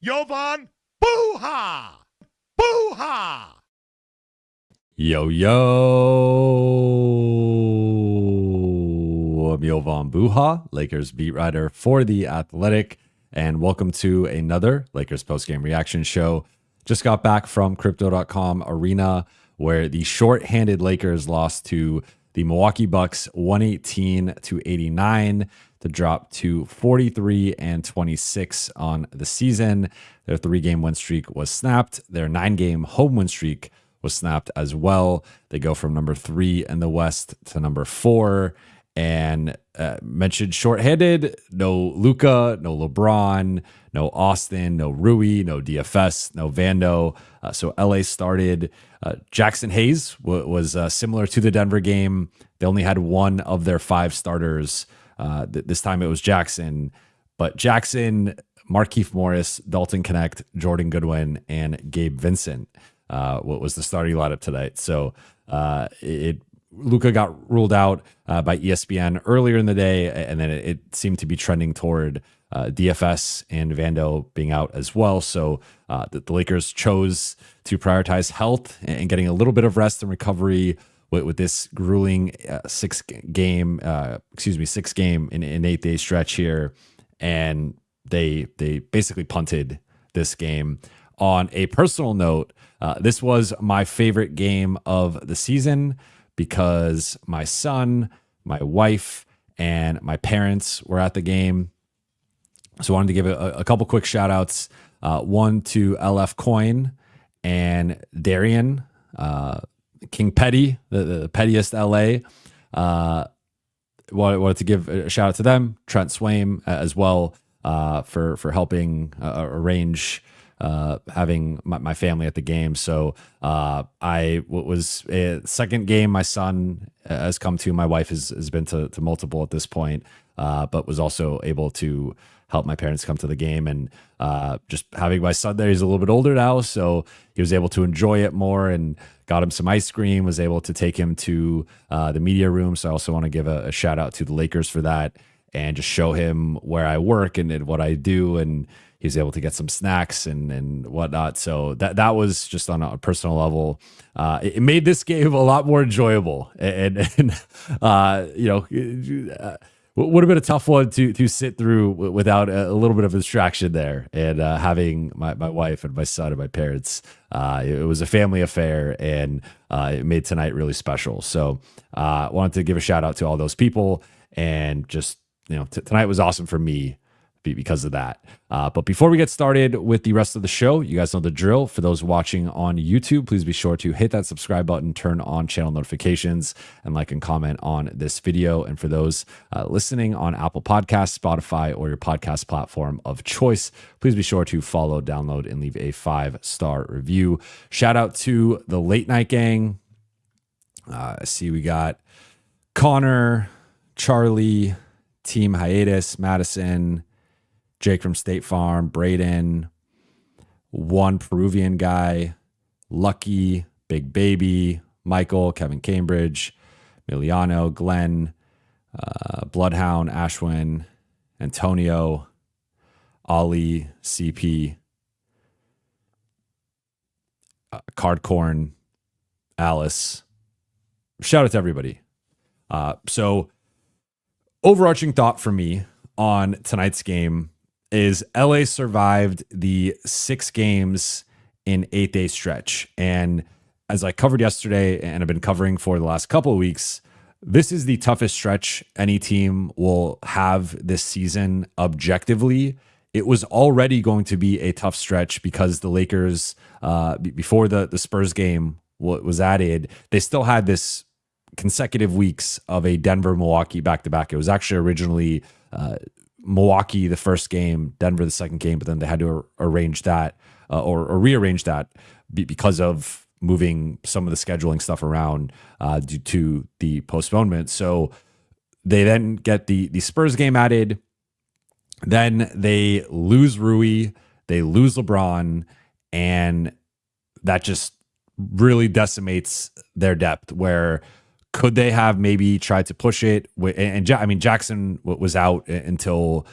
Jovan, Buha! Buha! Yo, I'm Jovan Buha, Lakers beat writer for The Athletic, and welcome to another Lakers postgame reaction show. Just got back from Crypto.com Arena, where the short-handed Lakers lost to the Milwaukee Bucks 118-89 to drop to 43-26 on the season. Their 3-game win streak was snapped. Their 9-game home win streak was snapped as well. They go from number 3 in the West to number 4. And mentioned shorthanded, no Luka, no LeBron, no Austin, no Rui, no DFS, no Vando. So LA started. Jackson Hayes was similar to the Denver game. They only had one of their 5 starters. This time it was Jackson. But Jackson, Markieff Morris, Dalton Connect, Jordan Goodwin, and Gabe Vincent what was the starting lineup tonight. So Luka got ruled out by ESPN earlier in the day, and then it seemed to be trending toward DFS and Vando being out as well. So the Lakers chose to prioritize health and getting a little bit of rest and recovery with this grueling 6-game in an 8-day stretch here. And they basically punted this game. On a personal note, this was my favorite game of the season because my son, my wife, and my parents were at the game. So I wanted to give a couple quick shout outs. One to LF Coin and Darian, King Petty, the pettiest LA. Wanted to give a shout out to them. Trent Swaim as well for helping arrange having my family at the game. So I was a second game my son has come to. My wife has been to multiple at this point, but was also able to help my parents come to the game. And just having my son there, he's a little bit older now, so he was able to enjoy it more and got him some ice cream, was able to take him to the media room. So I also want to give a shout out to the Lakers for that and just show him where I work and what I do. And he was able to get some snacks and whatnot. So that was just on a personal level. It made this game a lot more enjoyable. And would have been a tough one to sit through without a little bit of a distraction there. And having my wife and my son and my parents, it was a family affair, and it made tonight really special. So I wanted to give a shout out to all those people, and just tonight was awesome for me because of that. But before we get started with the rest of the show, you guys know the drill. For those watching on YouTube, please be sure to hit that subscribe button, turn on channel notifications, and like and comment on this video. And for those listening on Apple Podcasts, Spotify, or your podcast platform of choice, please be sure to follow, download, and leave a 5-star review. Shout out to the late night gang. I see we got Connor, Charlie, Team Hiatus, Madison, Jake from State Farm, Braden, one Peruvian guy, Lucky, Big Baby, Michael, Kevin Cambridge, Emiliano, Glenn, Bloodhound, Ashwin, Antonio, Ali, CP, Cardcorn, Alice. Shout out to everybody. So overarching thought for me on tonight's game is LA survived the 6 games in 8-day stretch. And as I covered yesterday and I've been covering for the last couple of weeks, this is the toughest stretch any team will have this season objectively. It was already going to be a tough stretch because the Lakers, before the Spurs game was added, they still had this consecutive weeks of a Denver-Milwaukee back-to-back. It was actually originally Milwaukee the first game, Denver the second game, but then they had to arrange that or rearrange that because of moving some of the scheduling stuff around due to the postponement. So they then get the Spurs game added. Then they lose Rui, they lose LeBron, and that just really decimates their depth, where Could they have maybe tried to push it? I mean, Jackson was out until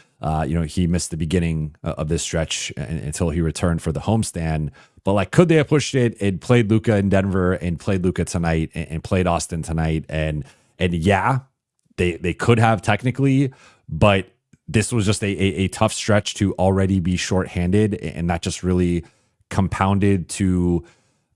he missed the beginning of this stretch until he returned for the homestand. But like, could they have pushed it and played Luka in Denver and played Luka tonight and played Austin tonight? And yeah, they could have technically, but this was just a tough stretch to already be shorthanded, and that just really compounded to,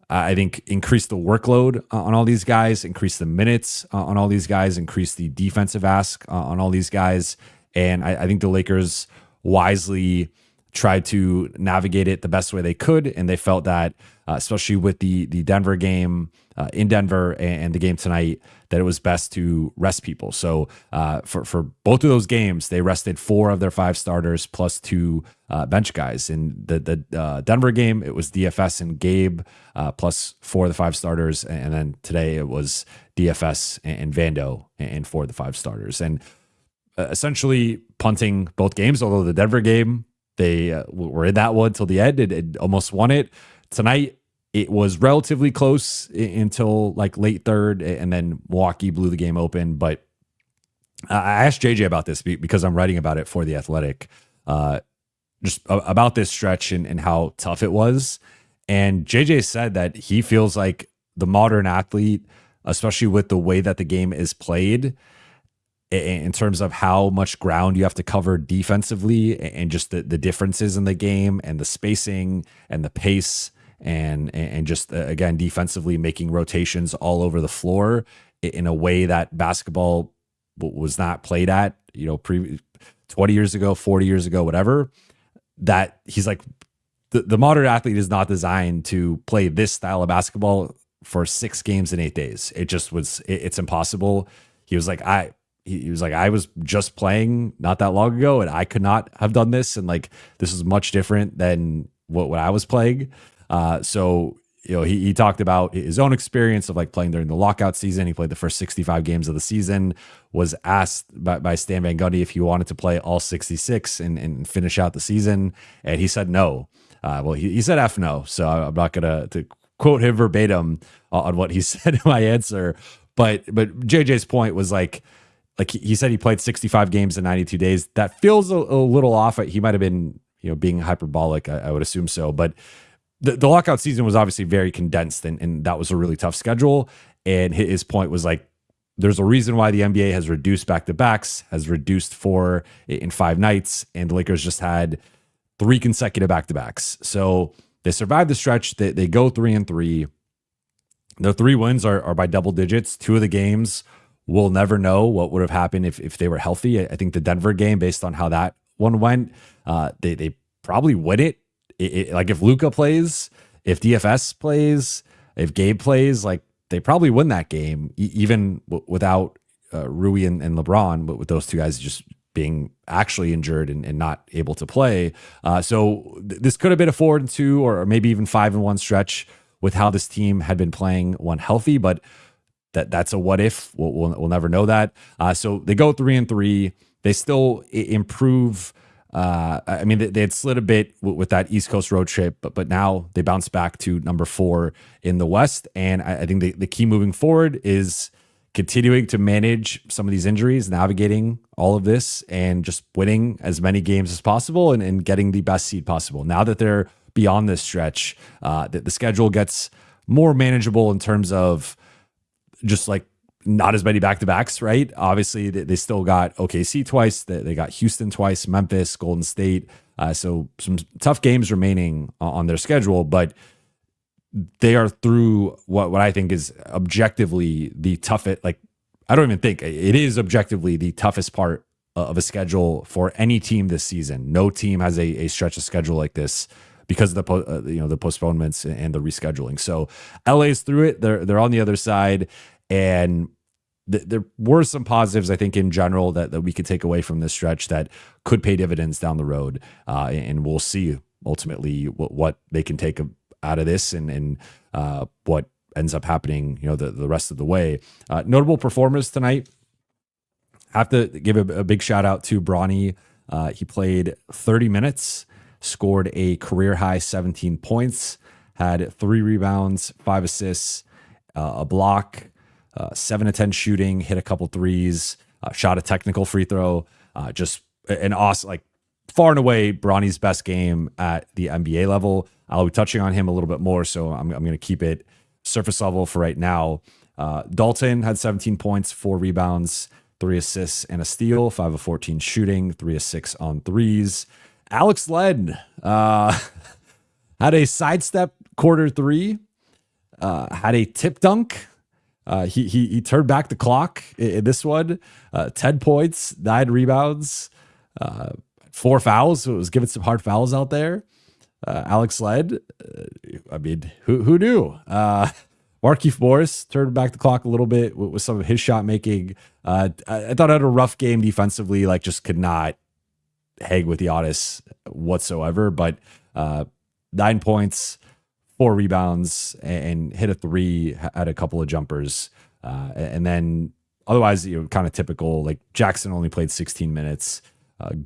I think, increase the workload on all these guys, increase the minutes on all these guys, increase the defensive ask on all these guys. And I think the Lakers wisely tried to navigate it the best way they could. And they felt that, especially with the Denver game in Denver and the game tonight, that it was best to rest people. So for both of those games, they rested 4 of their 5 starters plus 2 bench guys. In the Denver game, it was DFS and Gabe plus 4 of the 5 starters. And then today it was DFS and Vando and 4 of the 5 starters. And essentially punting both games, although the Denver game, they were in that one till the end and almost won it. Tonight, it was relatively close until like late third, and then Milwaukee blew the game open. But I asked JJ about this because I'm writing about it for The Athletic, just about this stretch and how tough it was. And JJ said that he feels like the modern athlete, especially with the way that the game is played, in terms of how much ground you have to cover defensively and just the differences in the game and the spacing and the pace and just, again, defensively making rotations all over the floor in a way that basketball was not played at, 20 years ago, 40 years ago, whatever, that he's like, the modern athlete is not designed to play this style of basketball for 6 games in 8 days. It just was, it's impossible. He was like, I was just playing not that long ago and I could not have done this. And like, this is much different than what I was playing. So, he talked about his own experience of like playing during the lockout season. He played the first 65 games of the season, was asked by Stan Van Gundy if he wanted to play all 66 and finish out the season. And he said no. Well, he said F no. So I'm not going to quote him verbatim on what he said in my answer. But JJ's point was like he said he played 65 games in 92 days. That feels a little off. He might have been, being hyperbolic. I would assume so. But the lockout season was obviously very condensed, and that was a really tough schedule. And his point was like, there's a reason why the NBA has reduced back-to-backs, has reduced 4 in 5 nights, and the Lakers just had 3 consecutive back-to-backs. So they survived the stretch. They go 3-3. Their 3 wins are by double digits. 2 of the games, we'll never know what would have happened if they were healthy. I think the Denver game, based on how that one went, they probably win it. Like if Luka plays, if DFS plays, if Gabe plays, like they probably win that game, even without Rui and LeBron, but with those 2 guys just being actually injured and not able to play. So this could have been a 4-2 or maybe even 5-1 stretch with how this team had been playing when healthy, but that's a what if. We'll never know that. So they go 3-3. They still improve. I mean, they had slid a bit with that East Coast road trip, but now they bounce back to number 4 in the West. And I think the key moving forward is continuing to manage some of these injuries, navigating all of this, and just winning as many games as possible and getting the best seed possible. Now that they're beyond this stretch, the schedule gets more manageable in terms of just like not as many back-to-backs, right? Obviously, they still got OKC twice. They got Houston twice, Memphis, Golden State. So some tough games remaining on their schedule, but they are through what I think is objectively the toughest. Like, I don't even think it is objectively the toughest part of a schedule for any team this season. No team has a stretch of schedule like this because of the postponements and the rescheduling. So LA's through it. They're on the other side, and there were some positives, I think, in general that we could take away from this stretch that could pay dividends down the road. And we'll see ultimately what they can take out of this and what ends up happening, the rest of the way. Notable performers tonight. Have to give a big shout out to Bronny. He played 30 minutes, scored a career high 17 points, had 3 rebounds, 5 assists, a block. 7 to 10 shooting, hit a couple threes, shot a technical free throw. Just an awesome, like far and away Bronny's best game at the NBA level. I'll be touching on him a little bit more, so I'm going to keep it surface level for right now. Dalton had 17 points, 4 rebounds, 3 assists, and a steal, 5 of 14 shooting, 3 of 6 on threes. Alex Len had a sidestep quarter 3, had a tip dunk. He turned back the clock in this one. 10 points, 9 rebounds, 4 fouls. So it was giving some hard fouls out there. Alex Len, I mean, who knew? Markieff Morris turned back the clock a little bit with some of his shot making. I thought I had a rough game defensively, like just could not hang with Giannis whatsoever. But 9 points, 4 rebounds, and hit a 3, had a couple of jumpers. And then otherwise, kind of typical, like Jackson only played 16 minutes.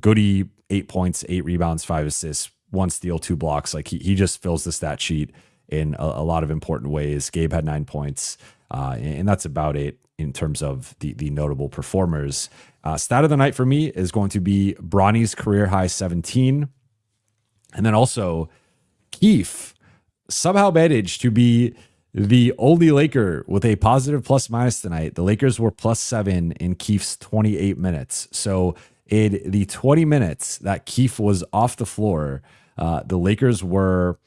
Goody, 8 points, 8 rebounds, 5 assists, 1 steal, 2 blocks. Like he just fills the stat sheet in a lot of important ways. Gabe had 9 points, and that's about it in terms of the notable performers. Stat of the night for me is going to be Bronny's career high 17. And then also Keefe somehow managed to be the only Laker with a positive plus minus tonight. The Lakers were +7 in Keefe's 28 minutes. So in the 20 minutes that Keefe was off the floor, the Lakers were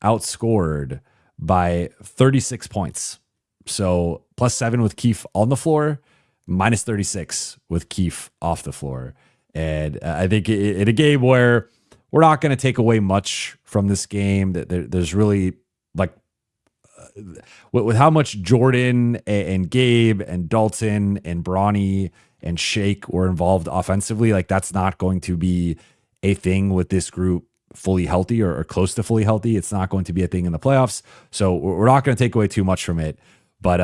outscored by 36 points. So +7 with Keefe on the floor, -36 with Keefe off the floor. And I think in a game where we're not going to take away much from this game, that there's really like with how much Jordan and Gabe and Dalton and Bronny and Shake were involved offensively, like that's not going to be a thing with this group fully healthy or close to fully healthy. It's not going to be a thing in the playoffs. So we're not going to take away too much from it. But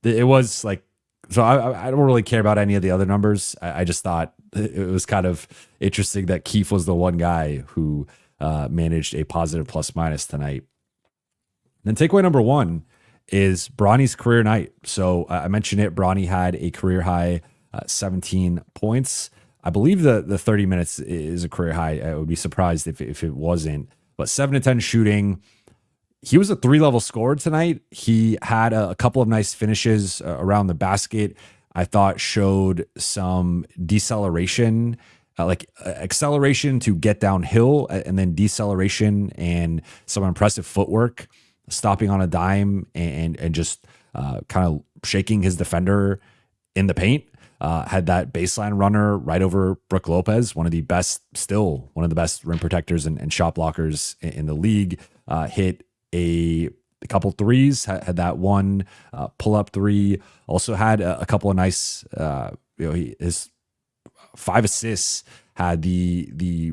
it was like, so I don't really care about any of the other numbers. I just thought it was kind of interesting that Keefe was the one guy who managed a positive plus minus tonight. Then takeaway number 1 is Bronny's career night. So I mentioned it. Bronny had a career high 17 points. I believe the 30 minutes is a career high. I would be surprised if it wasn't. But 7 to 10 shooting. He was a 3-level scorer tonight. He had a couple of nice finishes around the basket. I thought showed some deceleration, like acceleration to get downhill, and then deceleration and some impressive footwork, stopping on a dime and just kind of shaking his defender in the paint. Had that baseline runner right over Brook Lopez, one of the best rim protectors and shot blockers in the league. Hit a couple threes, had that one pull-up 3. Also had a couple of nice, his 5 assists, had the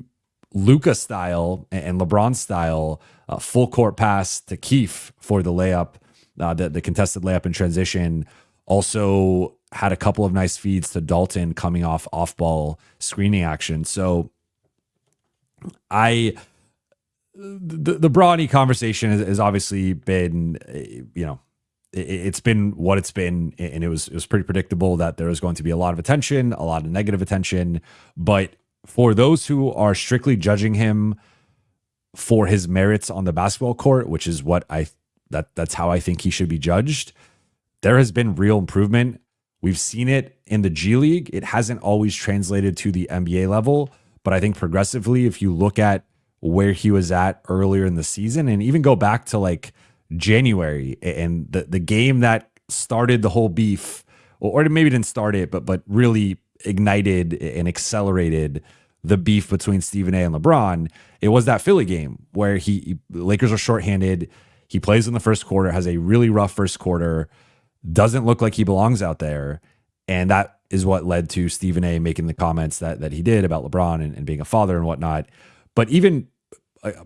Luka style and LeBron style full court pass to Keefe for the layup, the contested layup in transition. Also had a couple of nice feeds to Dalton coming off ball screening action. So the Bronny conversation has obviously been, it's been what it's been, and it was pretty predictable that there was going to be a lot of attention, a lot of negative attention. But for those who are strictly judging him for his merits on the basketball court, which is what that's how I think he should be judged, there has been real improvement. We've seen it in the G League. It hasn't always translated to the NBA level, but I think progressively, if you look at where he was at earlier in the season and even go back to like January and the game that started the whole beef, or maybe didn't start it, but really ignited and accelerated the beef between Stephen A and LeBron, it was that Philly game where the Lakers are shorthanded. He plays in the first quarter, has a really rough first quarter, doesn't look like he belongs out there. And that is what led to Stephen A making the comments that he did about LeBron and being a father and whatnot. But even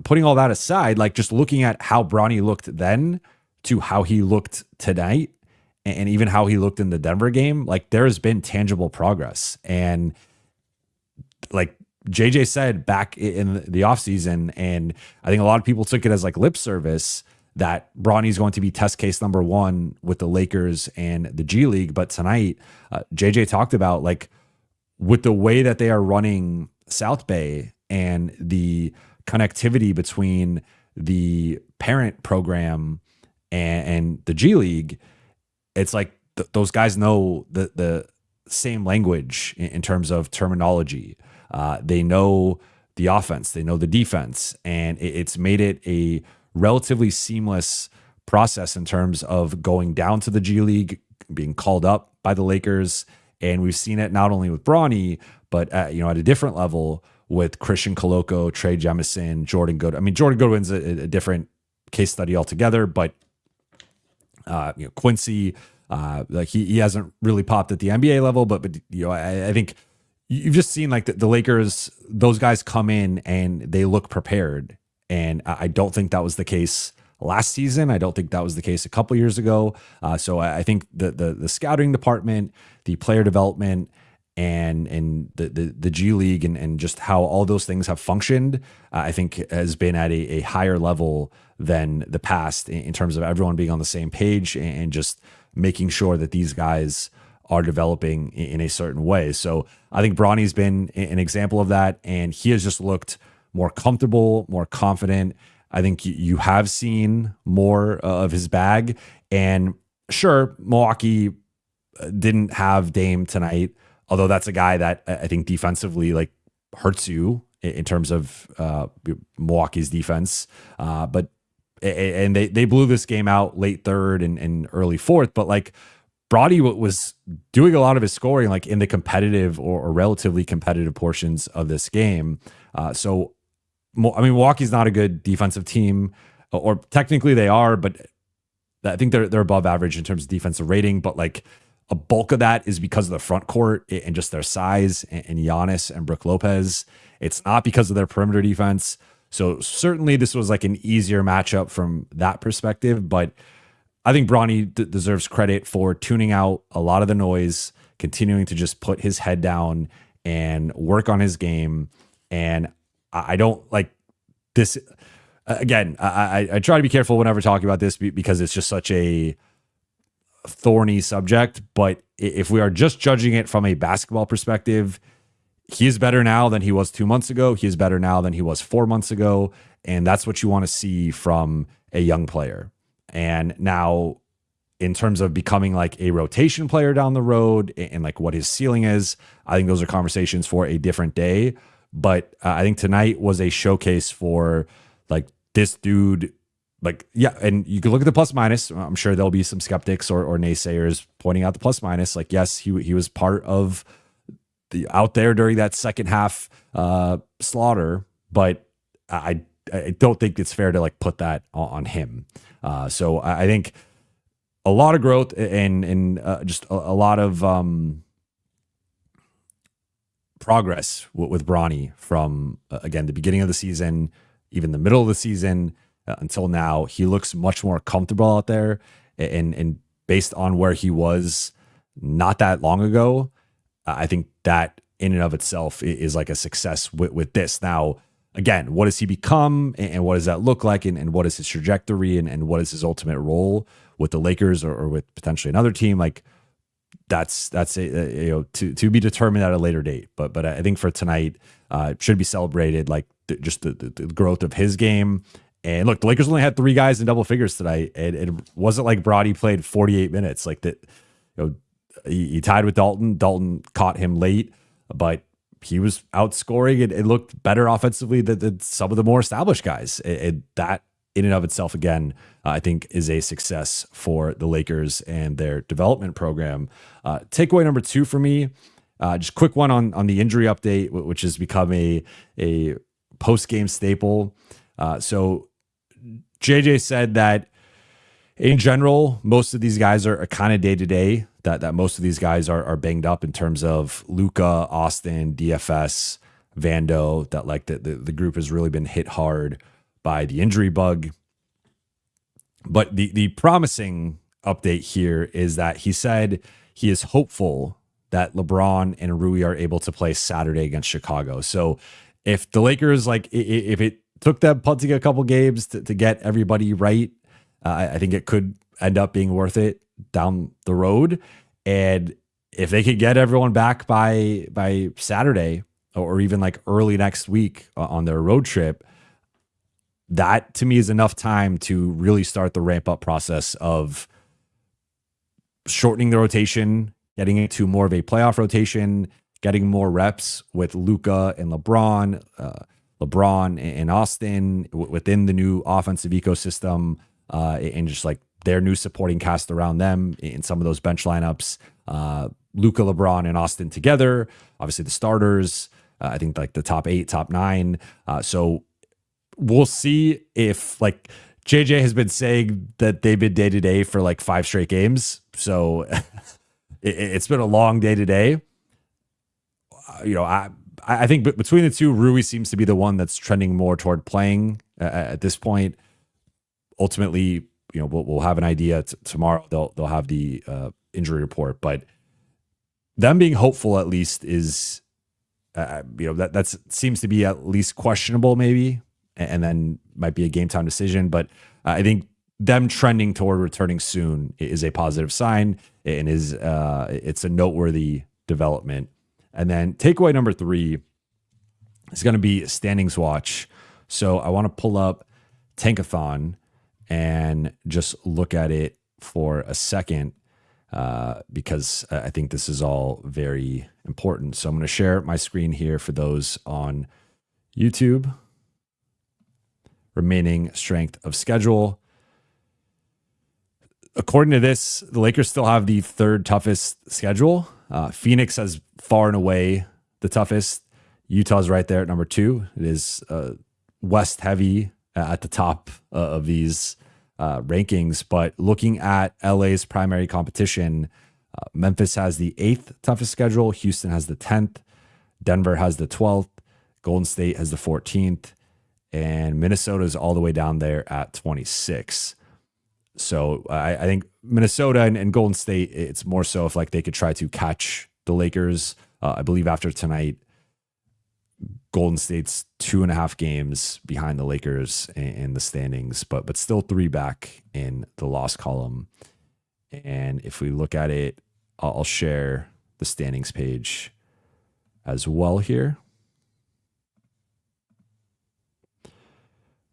putting all that aside, like just looking at how Bronny looked then to how he looked tonight, and even how he looked in the Denver game, like there has been tangible progress. And like JJ said back in the offseason, and I think a lot of people took it as like lip service, that Bronny's going to be test case number one with the Lakers and the G League. But tonight, JJ talked about like with the way that they are running South Bay and the connectivity between the parent program and the G League, it's like those guys know the same language in terms of terminology. They know the offense, they know the defense, and it's made it a relatively seamless process in terms of going down to the G League, being called up by the Lakers. And we've seen it not only with Bronny, but at a different level with Christian Coloco, Trey Jemison, Jordan Goodwin. I mean, Jordan Goodwin's a different case study altogether, but Quincy, like he hasn't really popped at the NBA level, but I think you've just seen like the Lakers, those guys come in and they look prepared. And I don't think that was the case last season. I don't think that was the case a couple years ago. So I think the scouting department, the player development, and the G League and just how all those things have functioned, I think has been at a higher level than the past in terms of everyone being on the same page and just making sure that these guys are developing in a certain way. So I think Bronny's been an example of that, and he has just looked more comfortable, more confident. I think you have seen more of his bag. And sure, Milwaukee didn't have Dame tonight, although that's a guy that I think defensively like hurts you in terms of Milwaukee's defense. But they blew this game out late third and early fourth. But like Bronny was doing a lot of his scoring like in the competitive or relatively competitive portions of this game. So I mean, Milwaukee's not a good defensive team, or technically they are, but I think they're above average in terms of defensive rating. But like a bulk of that is because of the front court and just their size and Giannis and Brook Lopez. It's not because of their perimeter defense. So certainly this was like an easier matchup from that perspective. But I think Bronny deserves credit for tuning out a lot of the noise, continuing to just put his head down and work on his game. And I don't like this. Again, I try to be careful whenever talking about this because it's just such a thorny subject. But if we are just judging it from a basketball perspective, he is better now than he was 2 months ago. He is better now than he was 4 months ago. And that's what you want to see from a young player. And now in terms of becoming like a rotation player down the road and like what his ceiling is, I think those are conversations for a different day. But I think tonight was a showcase for like this dude, like, yeah. And you can look at the plus minus. I'm sure there'll be some skeptics or naysayers pointing out the plus minus. Like, yes, he was part of the out there during that second half slaughter, but I don't think it's fair to like put that on him. So I think a lot of growth and just a lot of progress with Bronny from, again, the beginning of the season, even the middle of the season until now. He looks much more comfortable out there. And based on where he was not that long ago, I think that in and of itself is like a success with this. Now, again, what does he become and what does that look like and what is his trajectory and what is his ultimate role with the Lakers or with potentially another team? Like, that's a, to be determined at a later date. But I think for tonight, it should be celebrated, like just the growth of his game. And look, the Lakers only had 3 guys in double figures tonight, and it wasn't like Bronny played 48 minutes. Like that, he tied with Dalton. Dalton caught him late, but he was outscoring and it looked better offensively than some of the more established guys. And that in and of itself, again, I think is a success for the Lakers and their development program. Takeaway number 2 for me, just quick one on the injury update, which has become a post-game staple. So JJ said that in general, most of these guys are kind of day-to-day, that most of these guys are banged up in terms of Luka, Austin, DFS, Vando, that like the group has really been hit hard by the injury bug. But the promising update here is that he said he is hopeful that LeBron and Rui are able to play Saturday against Chicago. So if the Lakers, like if it took them punting a couple games to get everybody right, I think it could end up being worth it down the road. And if they could get everyone back by Saturday or even like early next week on their road trip, that to me is enough time to really start the ramp up process of shortening the rotation, getting into more of a playoff rotation, getting more reps with Luka and LeBron and Austin within the new offensive ecosystem, and just like their new supporting cast around them in some of those bench lineups. Luka, LeBron, and Austin together. Obviously, the starters. I think like the top 8, top 9. So we'll see if like JJ has been saying that they've been day to day for like 5 straight games. So it's been a long day to day. I think between the two, Rui seems to be the one that's trending more toward playing at this point. Ultimately, we'll have an idea tomorrow. They'll have the injury report, but them being hopeful at least is, that seems to be at least questionable maybe, and then might be a game time decision. But I think them trending toward returning soon is a positive sign and it's a noteworthy development. And then takeaway number 3 is going to be standings watch. So I want to pull up Tankathon and just look at it for a second because I think this is all very important. So I'm going to share my screen here for those on YouTube. Remaining strength of schedule. According to this, the Lakers still have the 3rd toughest schedule. Phoenix has far and away the toughest. Utah's right there at number 2. It is West heavy at the top of these rankings. But looking at LA's primary competition, Memphis has the 8th toughest schedule. Houston has the 10th. Denver has the 12th. Golden State has the 14th. And Minnesota is all the way down there at 26. So I think Minnesota and Golden State, it's more so if like they could try to catch the Lakers. I believe after tonight, Golden State's 2.5 games behind the Lakers in the standings, but still 3 back in the loss column. And if we look at it, I'll share the standings page as well here.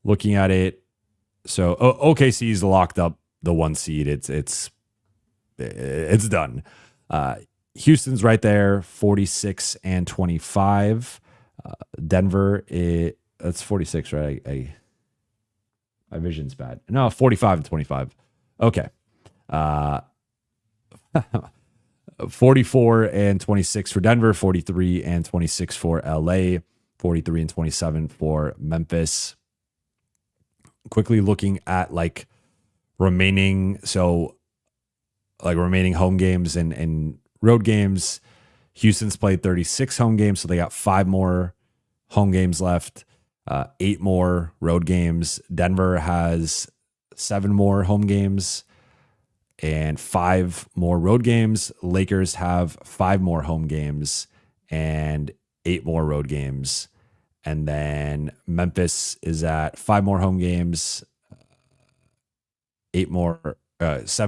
Looking at it, so OKC is locked up the 1 seed. It's done. Houston's right there, 46 and 25. Denver, that's 46, right? My vision's bad. No, 45 and 25. Okay. 44 and 26 for Denver, 43 and 26 for LA, 43 and 27 for Memphis. Quickly looking at remaining home games and road games. Houston's played 36 home games, so they got 5 more home games left, 8 more road games. Denver has 7 more home games and 5 more road games. Lakers have 5 more home games and 8 more road games. And then Memphis is at 5 more home games, 7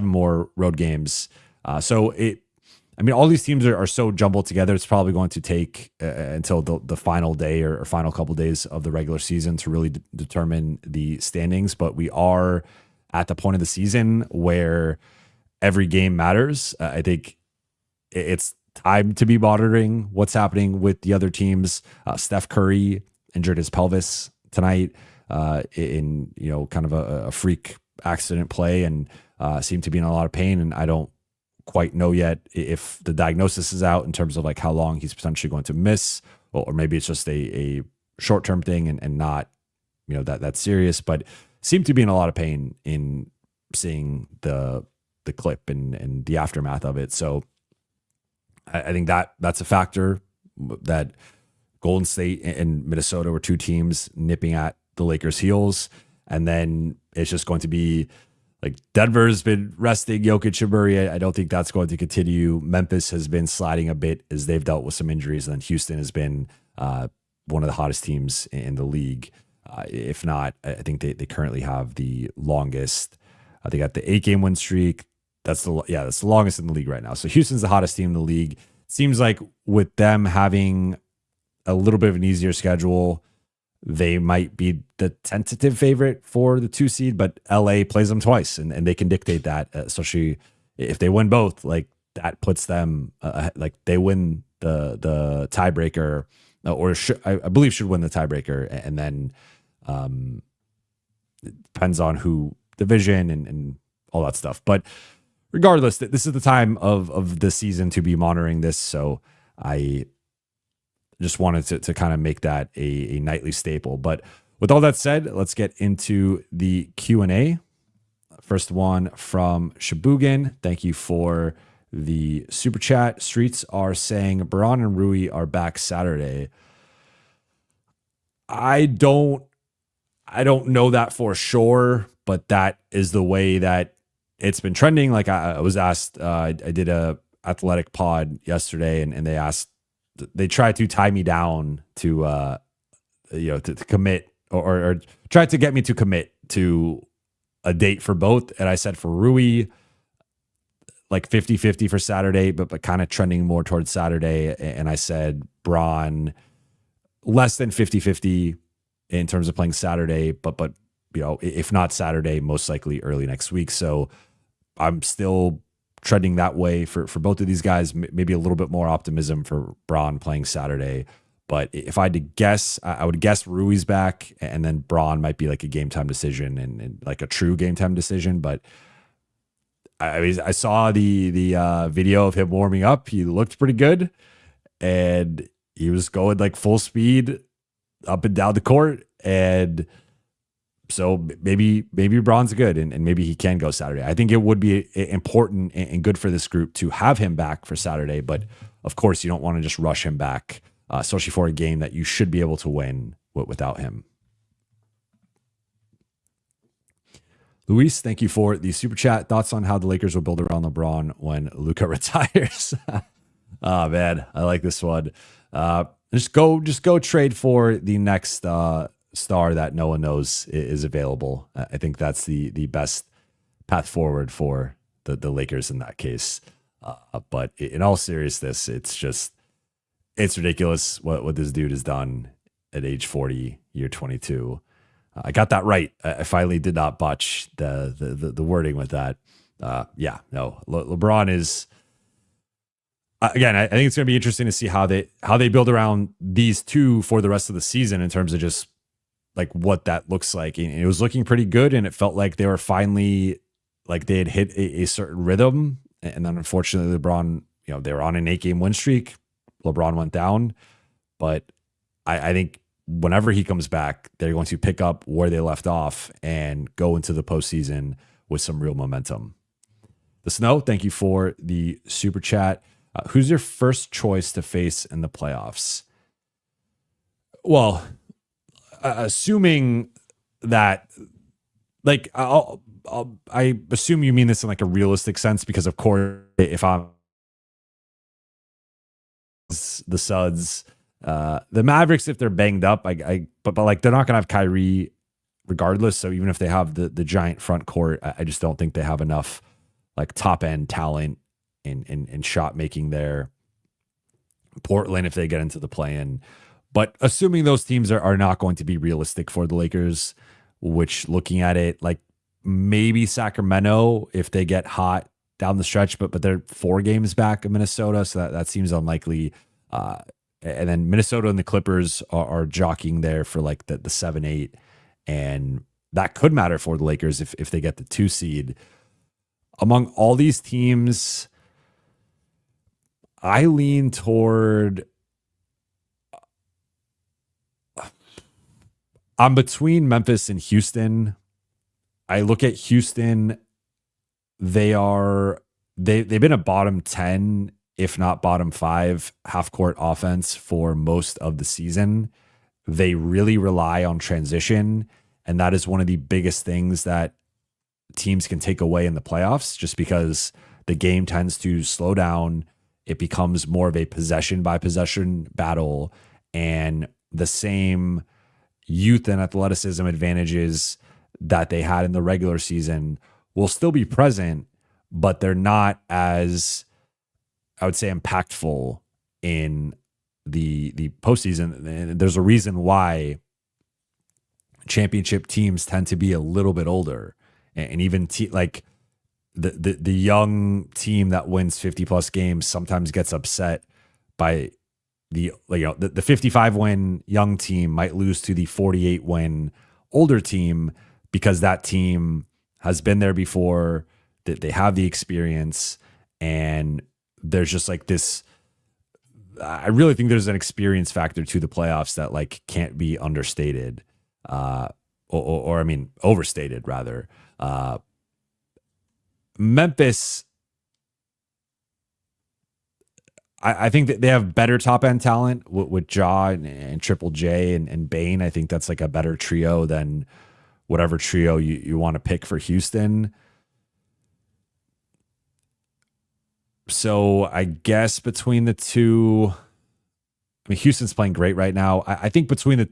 more road games. All these teams are so jumbled together. It's probably going to take until the final day or final couple days of the regular season to really determine the standings. But we are at the point of the season where every game matters. I think it's time to be monitoring what's happening with the other teams. Steph Curry injured his pelvis tonight in kind of a freak accident play and seemed to be in a lot of pain. And I don't quite know yet if the diagnosis is out in terms of how long he's potentially going to miss, or maybe it's just a short-term thing and not that serious, but seemed to be in a lot of pain in seeing the clip and the aftermath of it. So I think that's a factor, that Golden State and Minnesota were 2 teams nipping at the Lakers' heels. And then it's just going to be Denver's been resting Jokic and Murray. I don't think that's going to continue. Memphis has been sliding a bit as they've dealt with some injuries. And then Houston has been one of the hottest teams in the league. If not, I think they currently have the longest They got the 8-game win streak. That's the longest in the league right now. So Houston's the hottest team in the league. Seems like with them having a little bit of an easier schedule, they might be the tentative favorite for the 2 seed, but LA plays them twice and they can dictate that, especially if they win both. Like that puts them like they win the tiebreaker, or I believe should win the tiebreaker, and then it depends on who division and all that stuff. But regardless, this is the time of the season to be monitoring this. So I just wanted to kind of make that a nightly staple. But with all that said, let's get into the Q&A. First one from Shabugan. Thank you for the super chat. Streets are saying Bronny and Rui are back Saturday. I don't know that for sure, but that is the way that it's been trending. Like I was asked, I did a athletic pod yesterday, and they tried to tie me down to to commit or try to get me to commit to a date for both. And I said for Rui, like 50-50 for Saturday, but kind of trending more towards Saturday. And I said Bron less than 50-50 in terms of playing Saturday, but if not Saturday, most likely early next week. So I'm still trending that way for both of these guys. Maybe a little bit more optimism for Bron playing Saturday. But if I had to guess, I would guess Rui's back, and then Bron might be like a game time decision and like a true game time decision. But I saw the video of him warming up. He looked pretty good, and he was going like full speed up and down the court. And so maybe Bron's good, and maybe he can go Saturday. I think it would be important and good for this group to have him back for Saturday. But of course, you don't want to just rush him back, especially for a game that you should be able to win without him. Luis, thank you for the super chat. Thoughts on how the Lakers will build around LeBron when Luka retires? Oh man, I like this one. Just go trade for the next star that no one knows is available. I think that's the best path forward for the Lakers in that case. But in all seriousness, it's ridiculous what this dude has done at age 40, year 22. I got that right. I finally did not botch the wording with that. LeBron is, again, I think it's going to be interesting to see how they build around these two for the rest of the season in terms of just like what that looks like. And it was looking pretty good, and it felt like they were finally, like they had hit a certain rhythm. And then unfortunately LeBron, they were on an 8-game win streak. LeBron went down, but I think whenever he comes back, they're going to pick up where they left off and go into the postseason with some real momentum. The Snow, thank you for the super chat. Who's your first choice to face in the playoffs? Well, assuming that, like, I assume you mean this in like a realistic sense, because of course, if I'm the Suds, the Mavericks, if they're banged up, but like they're not gonna have Kyrie regardless. So even if they have the giant front court, I just don't think they have enough like top end talent in shot making there. Portland, if they get into the play-in. But assuming those teams are not going to be realistic for the Lakers, which looking at it, like maybe Sacramento if they get hot down the stretch, but they're 4 games back of Minnesota, so that seems unlikely. And then Minnesota and the Clippers are jockeying there for like the 7-8, and that could matter for the Lakers if they get the 2 seed. Among all these teams, I lean toward, I'm between Memphis and Houston. I look at Houston, they've been a bottom 10, if not bottom 5 half court offense for most of the season. They really rely on transition, and that is one of the biggest things that teams can take away in the playoffs, just because the game tends to slow down. It becomes more of a possession by possession battle, and the same youth and athleticism advantages that they had in the regular season will still be present, but they're not as, I would say, impactful in the postseason. And there's a reason why championship teams tend to be a little bit older, and even like the young team that wins 50 plus games sometimes gets upset by the 55 win young team might lose to the 48 win older team because that team has been there before, that they have the experience, and there's just like this. I really think there's an experience factor to the playoffs that like can't be understated, or I mean overstated rather. Memphis, I think that they have better top end talent with Ja and Triple J and Bane. I think that's like a better trio than whatever trio you want to pick for Houston. So I guess between the two, I mean, Houston's playing great right now. I think between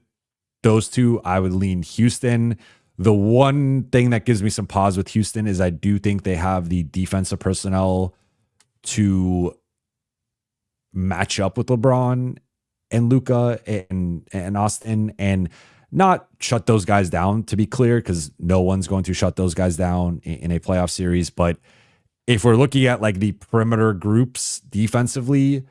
those two, I would lean Houston. The one thing that gives me some pause with Houston is I do think they have the defensive personnel to match up with LeBron and Luka and Austin, and not shut those guys down, to be clear, because no one's going to shut those guys down in a playoff series. But if we're looking at like the perimeter groups defensively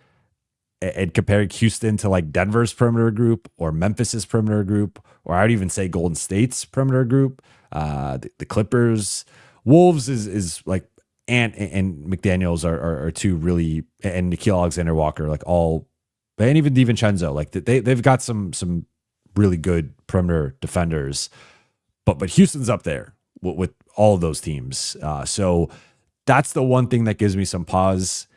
and comparing Houston to like Denver's perimeter group or Memphis's perimeter group, or I would even say Golden State's perimeter group, the Clippers, Wolves is like, and McDaniels are two really, and Nickeil Alexander-Walker, like all, and even DiVincenzo, like they've got some really good perimeter defenders, but Houston's up there with all of those teams. So that's the one thing that gives me some pause.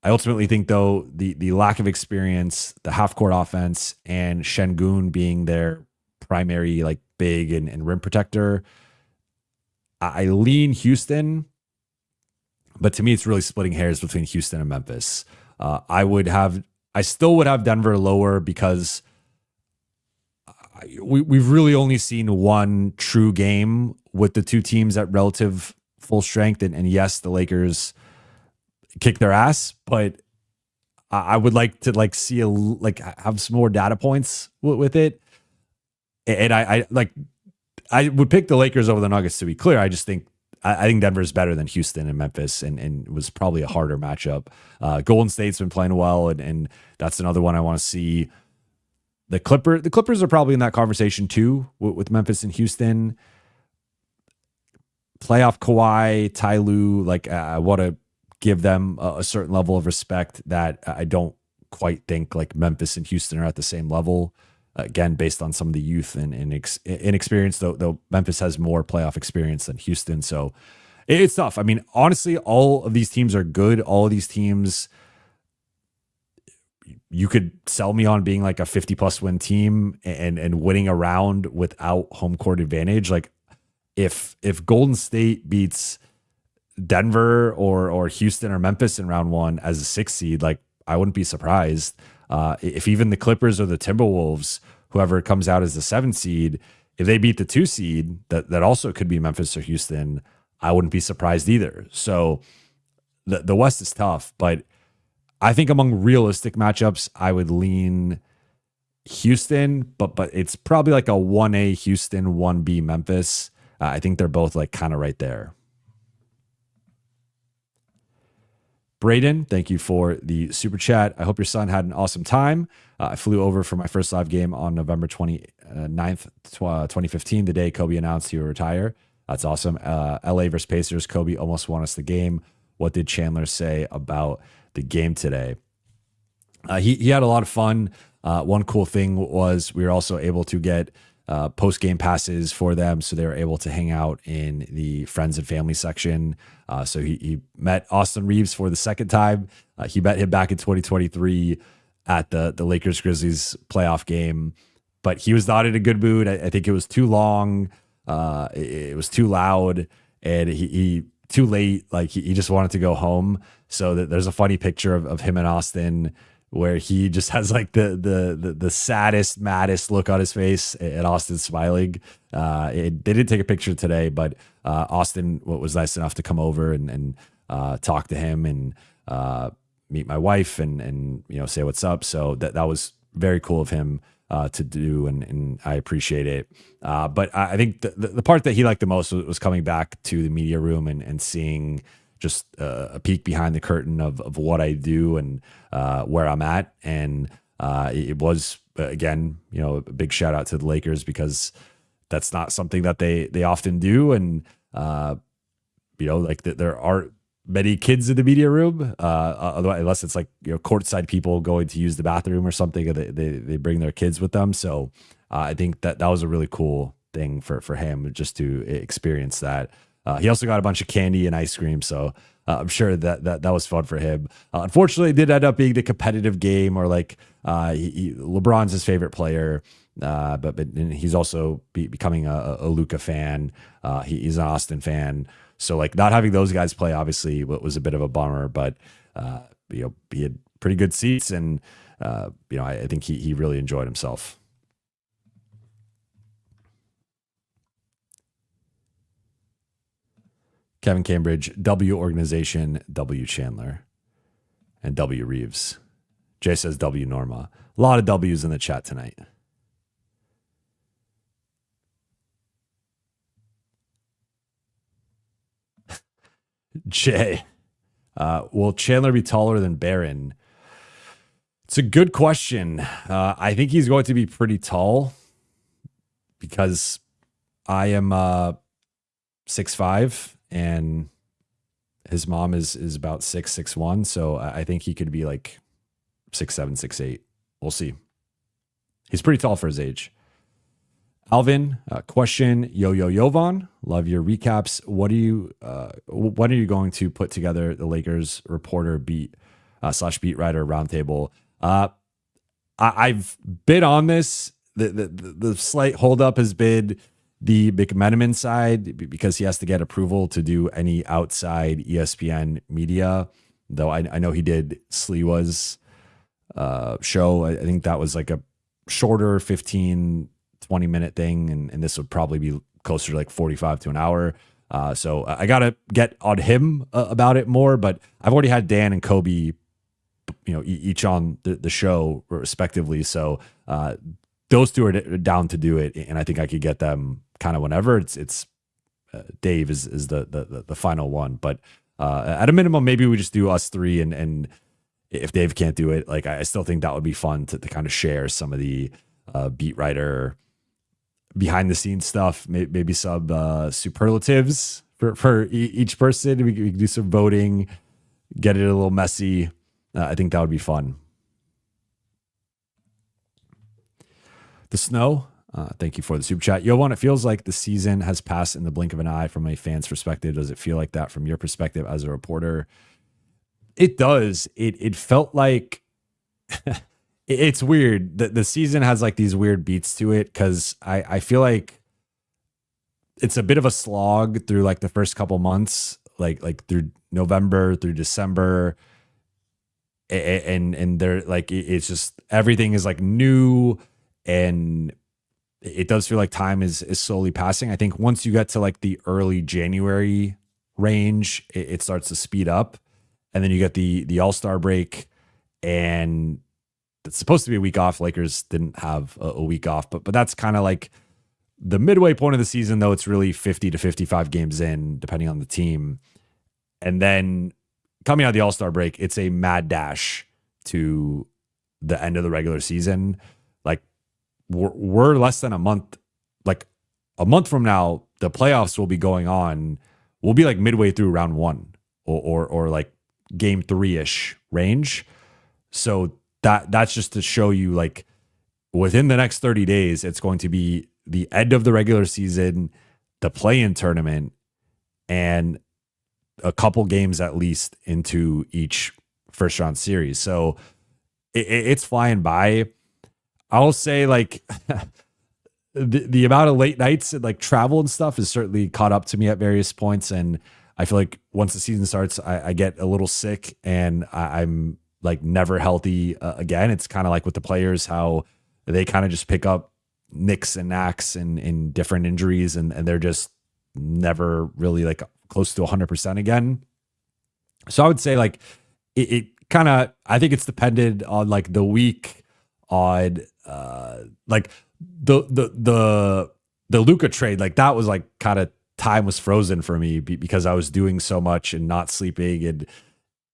I ultimately think, though, the lack of experience, the half-court offense, and Şengün being their primary like big and rim protector, I lean Houston. But to me, it's really splitting hairs between Houston and Memphis. I still would have Denver lower because we've really only seen one true game with the two teams at relative full strength. And yes, the Lakers kick their ass, but I would like to like see have some more data points with it. And I would pick the Lakers over the Nuggets, to be clear. I just think Denver is better than Houston and Memphis, and it was probably a harder matchup. Golden State's been playing well, and that's another one I want to see. The Clippers are probably in that conversation too with Memphis and Houston. Playoff Kawhi, Ty Lue, like I want to give them a certain level of respect that I don't quite think like Memphis and Houston are at the same level. Again, based on some of the youth and inexperience, though Memphis has more playoff experience than Houston. So it's tough. I mean, honestly, all of these teams are good. All of these teams, you could sell me on being like a 50+ win team and winning a round without home court advantage. Like if Golden State beats Denver or Houston or Memphis in round one as a 6 seed, like I wouldn't be surprised. If even the Clippers or the Timberwolves, whoever comes out as the 7 seed, if they beat the 2 seed, that also could be Memphis or Houston, I wouldn't be surprised either. So the West is tough, but I think among realistic matchups, I would lean Houston, but it's probably like a 1A Houston, 1B Memphis. I think they're both like kind of right there. Braden, thank you for the super chat. I hope your son had an awesome time. I flew over for my first live game on November 29th, 2015, the day Kobe announced he would retire. That's awesome. LA versus Pacers. Kobe almost won us the game. What did Chandler say about the game today? He had a lot of fun. One cool thing was we were also able to get post-game passes for them, so they were able to hang out in the friends and family section. So he met Austin Reaves for the second time. He met him back in 2023 at the Lakers Grizzlies playoff game, but he was not in a good mood. I think it was too long. It was too loud, and he too late. Like he just wanted to go home. So there's a funny picture of him and Austin where he just has like the saddest, maddest look on his face, and Austin smiling. They didn't take a picture today, but Austin was nice enough to come over and talk to him and meet my wife and say what's up. So that was very cool of him to do, and I appreciate it. But I think the part that he liked the most was coming back to the media room and seeing just a peek behind the curtain of what I do and where I'm at. And it was, again, a big shout out to the Lakers, because that's not something that they often do. And, there aren't many kids in the media room, otherwise, unless it's like, courtside people going to use the bathroom or something, and they bring their kids with them. So I think that was a really cool thing for him just to experience that. He also got a bunch of candy and ice cream, so I'm sure that was fun for him. Unfortunately, it did end up being the competitive game, or like LeBron's his favorite player, but he's also becoming a Luka fan. He's an Austin fan, so like not having those guys play obviously was a bit of a bummer. But he had pretty good seats, and I think he really enjoyed himself. Kevin Cambridge, W organization, W Chandler, and W Reaves. Jay says W Norma. A lot of W's in the chat tonight. Jay, will Chandler be taller than Barron? It's a good question. I think he's going to be pretty tall, because I am 6'5", and his mom is about 6'1", so I think he could be like 6'7", 6'8". We'll see. He's pretty tall for his age. Alvin, question, Jovan, love your recaps. When are you going to put together the Lakers reporter beat /beat writer roundtable? I've been on this. The slight holdup has been the McMenamin side, because he has to get approval to do any outside ESPN media. Though I know he did Sliwa's show. I think that was like a shorter 15, 20-minute thing, and this would probably be closer to like 45 to an hour. So I got to get on him about it more, but I've already had Dan and Kobe, each on the show respectively. So those two are down to do it, and I think I could get them kind of whenever. It's Dave is the final one, but at a minimum, maybe we just do us three, and if Dave can't do it, like I still think that would be fun to kind of share some of the beat writer behind the scenes stuff, maybe some superlatives for each person. We can do some voting, get it a little messy. I think that would be fun. The Snow, thank you for the super chat. Jovan, it feels like the season has passed in the blink of an eye from a fan's perspective. Does it feel like that from your perspective as a reporter? It does. It felt like it's weird. The season has like these weird beats to it, because I feel like it's a bit of a slog through like the first couple months, like through November through December. And they're like, it's just, everything is like new, and it does feel like time is slowly passing. I think once you get to like the early January range, it starts to speed up, and then you get the All-Star break, and it's supposed to be a week off. Lakers didn't have a week off, but that's kind of like the midway point of the season, though it's really 50 to 55 games in, depending on the team. And then coming out of the All-Star break, it's a mad dash to the end of the regular season. Like we're less than a month, like a month from now, the playoffs will be going on. We'll be like midway through round one or like game 3-ish range. So that's just to show you, like, within the next 30 days, it's going to be the end of the regular season, the play-in tournament, and a couple games at least into each first round series. So it's flying by. I'll say, like, the amount of late nights and like travel and stuff is certainly caught up to me at various points. And I feel like once the season starts, I get a little sick, and I'm like never healthy again. It's kind of like with the players, how they kind of just pick up nicks and knacks and in different injuries, and they're just never really like close to 100% again. So I would say like it kind of, I think it's depended on like the week, on like the Luka trade. Like that was like kind of, time was frozen for me because I was doing so much and not sleeping, and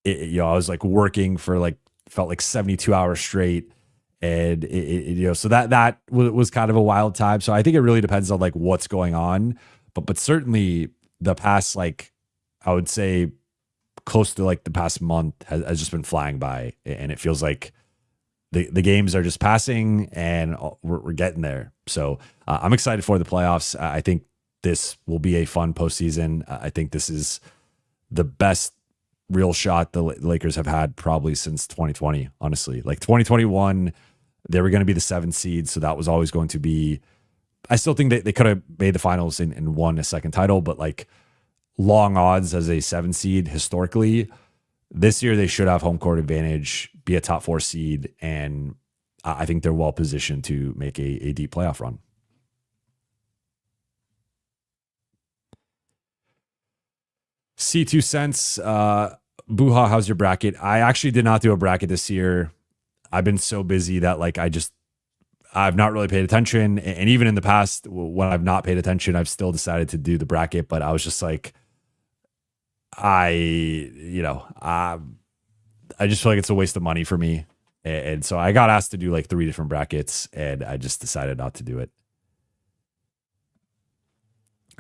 I was like working for like, felt like 72 hours straight, and so that was kind of a wild time. So I think it really depends on like what's going on, but certainly the past, like I would say close to like the past month has just been flying by, and it feels like the games are just passing, and we're getting there. So I'm excited for the playoffs. I think this will be a fun postseason. I think this is the best real shot the Lakers have had probably since 2020, honestly. Like 2021, they were going to be the 7th seed, so that was always going to be, I still think they could have made the finals and won a second title, but like long odds as a 7 seed historically. This year they should have home court advantage, be a top 4 seed, and I think they're well positioned to make a deep playoff run. C2 cents, Buha, how's your bracket? I actually did not do a bracket this year. I've been so busy that like I've not really paid attention. And even in the past, when I've not paid attention, I've still decided to do the bracket. But I was just like, I just feel like it's a waste of money for me. And so I got asked to do like 3 different brackets, and I just decided not to do it.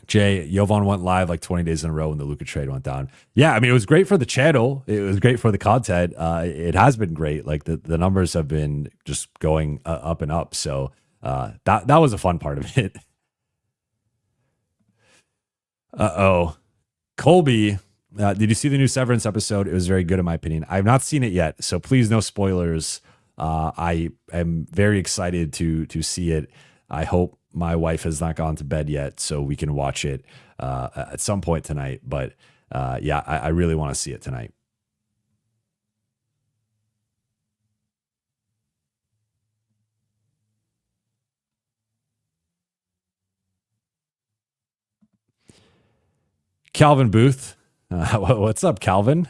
Jay, Jovan went live like 20 days in a row when the Luka trade went down. Yeah, I mean, it was great for the channel. It was great for the content. It has been great. Like the numbers have been just going up and up. So that was a fun part of it. Colby, did you see the new Severance episode? It was very good in my opinion. I have not seen it yet, so please no spoilers. I am very excited to see it. I hope my wife has not gone to bed yet, so we can watch it at some point tonight. But yeah, I really want to see it tonight. Calvin Booth, what's up, Calvin?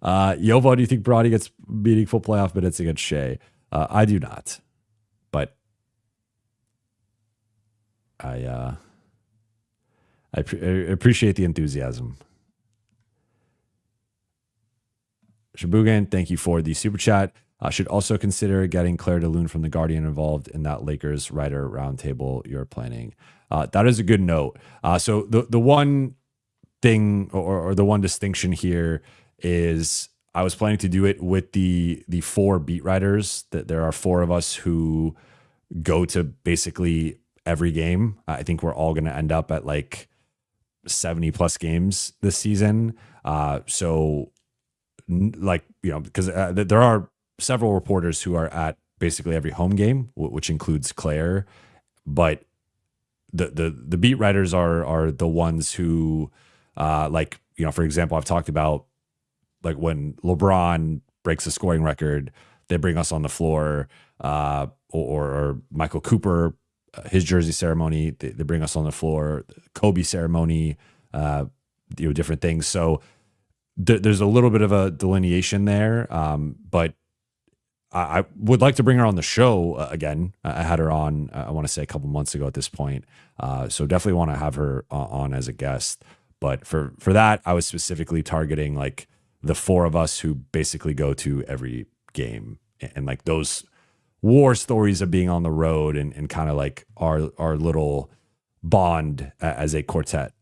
Yovo, do you think Bronny gets meaningful playoff minutes against Shea? I do not, but I appreciate the enthusiasm. Shabugan, thank you for the super chat. Should also consider getting Claire DeLune from The Guardian involved in that Lakers writer roundtable you're planning. That is a good note. So the one thing or the one distinction here is I was planning to do it with the 4 beat writers. That there are 4 of us who go to basically every game. I think we're all going to end up at like 70 plus games this season. So like, because there are several reporters who are at basically every home game, which includes Claire, but the beat writers are the ones who like, for example, I've talked about like when LeBron breaks a scoring record, they bring us on the floor, or Michael Cooper, his jersey ceremony, they bring us on the floor, Kobe ceremony, different things. So there's a little bit of a delineation there. But I would like to bring her on the show again. I had her on, I want to say a couple months ago at this point. So definitely want to have her on as a guest. But for that, I was specifically targeting like the 4 of us who basically go to every game, and like those war stories of being on the road and kind of like our little bond as a quartet.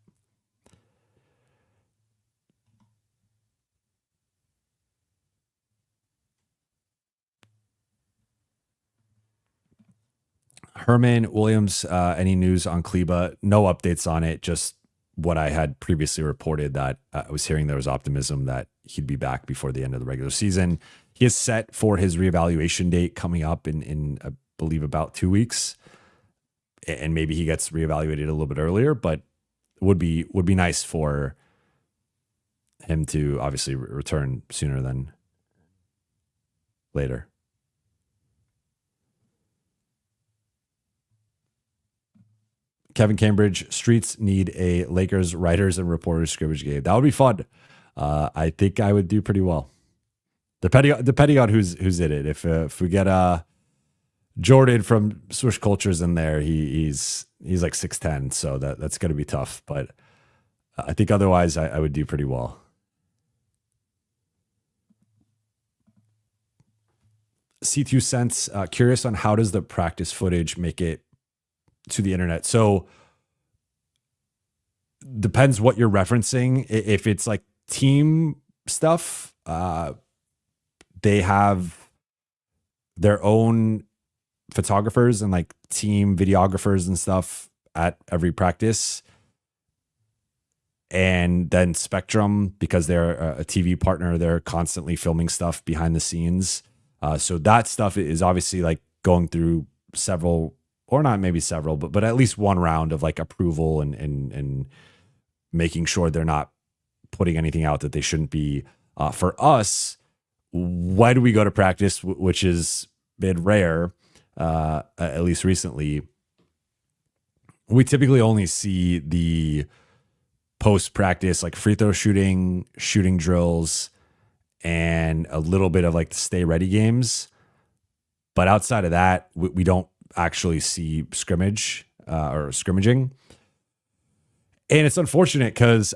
Herman Williams, any news on Kleba? No updates on it, just what I had previously reported, that I was hearing there was optimism that he'd be back before the end of the regular season. He is set for his reevaluation date coming up in I believe about 2 weeks, and maybe he gets reevaluated a little bit earlier, but would be nice for him to obviously return sooner than later. Kevin Cambridge, Streets need a Lakers writers and reporters scrimmage game. That would be fun. I think I would do pretty well, depending on who's in it. If we get Jordan from Swish Cultures in there, he's like 6'10", so that's going to be tough. But I think otherwise, I would do pretty well. C2 Cents, curious on how does the practice footage make it to the internet? So depends what you're referencing. If it's like team stuff, they have their own photographers and like team videographers and stuff at every practice. And then Spectrum, because they're a TV partner, they're constantly filming stuff behind the scenes. So that stuff is obviously like going through several, or not maybe several, but at least one round of like approval and making sure they're not putting anything out that they shouldn't be. For us, why do we go to practice, which has been rare, at least recently? We typically only see the post-practice, like free throw shooting drills, and a little bit of like the stay ready games. But outside of that, we don't actually see scrimmage or scrimmaging. And it's unfortunate because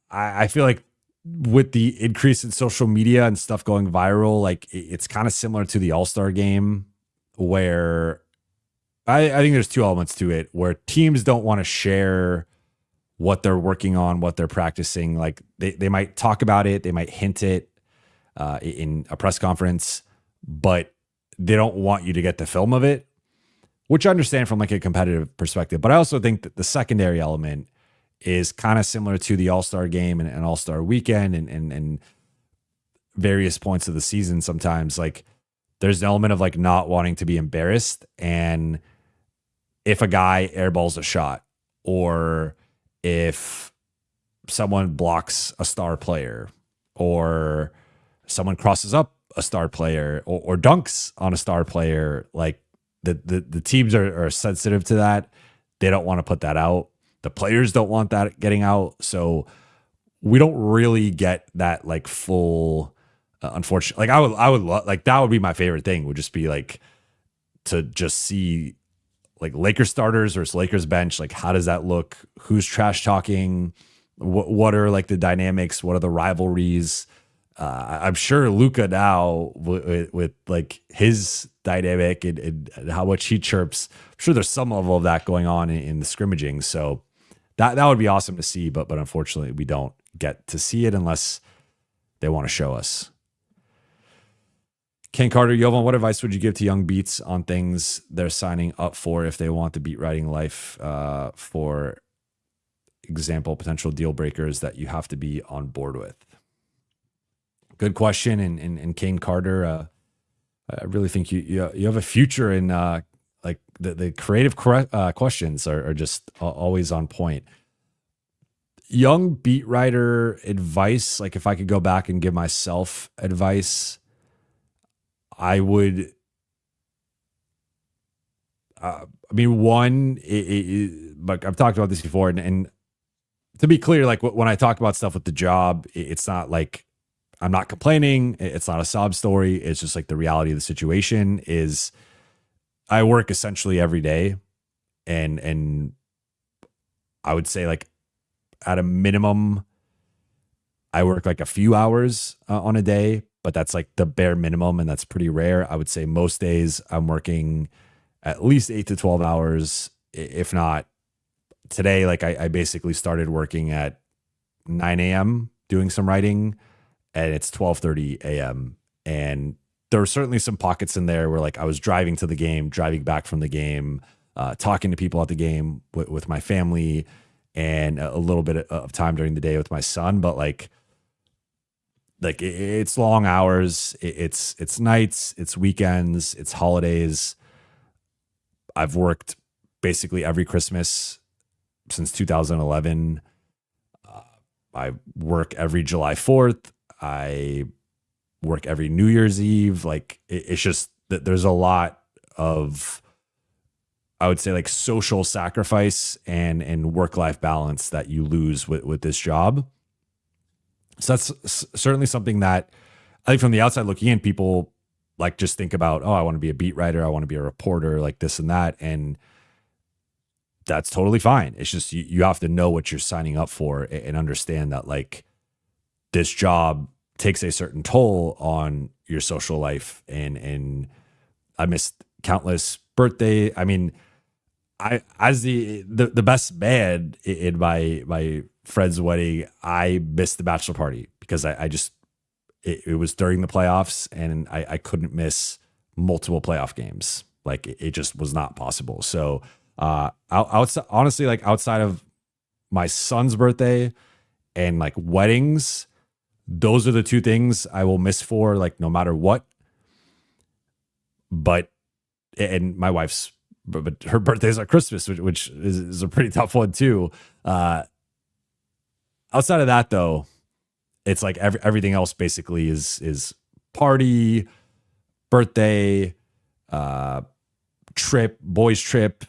I feel like with the increase in social media and stuff going viral, like it's kind of similar to the All-Star game, where I think there's two elements to it, where teams don't want to share what they're working on, what they're practicing. Like they might talk about it, they might hint it in a press conference, but they don't want you to get the film of it, which I understand from like a competitive perspective. But I also think that the secondary element is kind of similar to the All-Star game and All-Star weekend and various points of the season. Sometimes like there's an element of like not wanting to be embarrassed. And if a guy airballs a shot, or if someone blocks a star player, or someone crosses up a star player, or dunks on a star player, like the teams are sensitive to that. They don't want to put that out. The players don't want that getting out. So we don't really get that like full, unfortunately, like I would love, like that would be my favorite thing, would just be like to just see like Lakers starters versus Lakers bench. Like, how does that look? Who's trash talking? What are like the dynamics? What are the rivalries? I'm sure Luka now with like his dynamic and how much he chirps, I'm sure there's some level of that going on in the scrimmaging. So that would be awesome to see, but unfortunately we don't get to see it unless they want to show us. Ken Carter, Jovan, what advice would you give to young beats on things they're signing up for if they want the beat writing life? For example, potential deal breakers that you have to be on board with? Good question. And Kane Carter, I really think you have a future in like the creative questions are just always on point. Young beat writer advice, like if I could go back and give myself advice, I would, one, like I've talked about this before, and to be clear, like when I talk about stuff with the job, it's not like I'm not complaining. It's not a sob story. It's just like the reality of the situation is I work essentially every day, and I would say like at a minimum, I work like a few hours on a day, but that's like the bare minimum, and that's pretty rare. I would say most days I'm working at least 8 to 12 hours, if not today. Like I basically started working at 9 a.m. doing some writing, and it's 12:30 a.m. And there were certainly some pockets in there where like I was driving to the game, driving back from the game, talking to people at the game with my family, and a little bit of time during the day with my son. But like it's long hours. It's nights, it's weekends, it's holidays. I've worked basically every Christmas since 2011. I work every July 4th. I work every New Year's Eve. Like it's just that there's a lot of, I would say, like social sacrifice and work-life balance that you lose with this job. So that's certainly something that I think from the outside looking in, people like just think about, oh, I want to be a beat writer, I want to be a reporter, like this and that. And that's totally fine. It's just you have to know what you're signing up for and understand that like this job takes a certain toll on your social life. And I missed countless birthday. I mean, I as the best man in my friend's wedding, I missed the bachelor party because I just it was during the playoffs and I couldn't miss multiple playoff games. Like it just was not possible. So outside, honestly, like outside of my son's birthday and like weddings, those are the two things I will miss for like no matter what. But and my wife's, but her birthday's at Christmas, which is a pretty tough one too. Outside of that though, it's like everything else basically is party, birthday, trip, boys trip.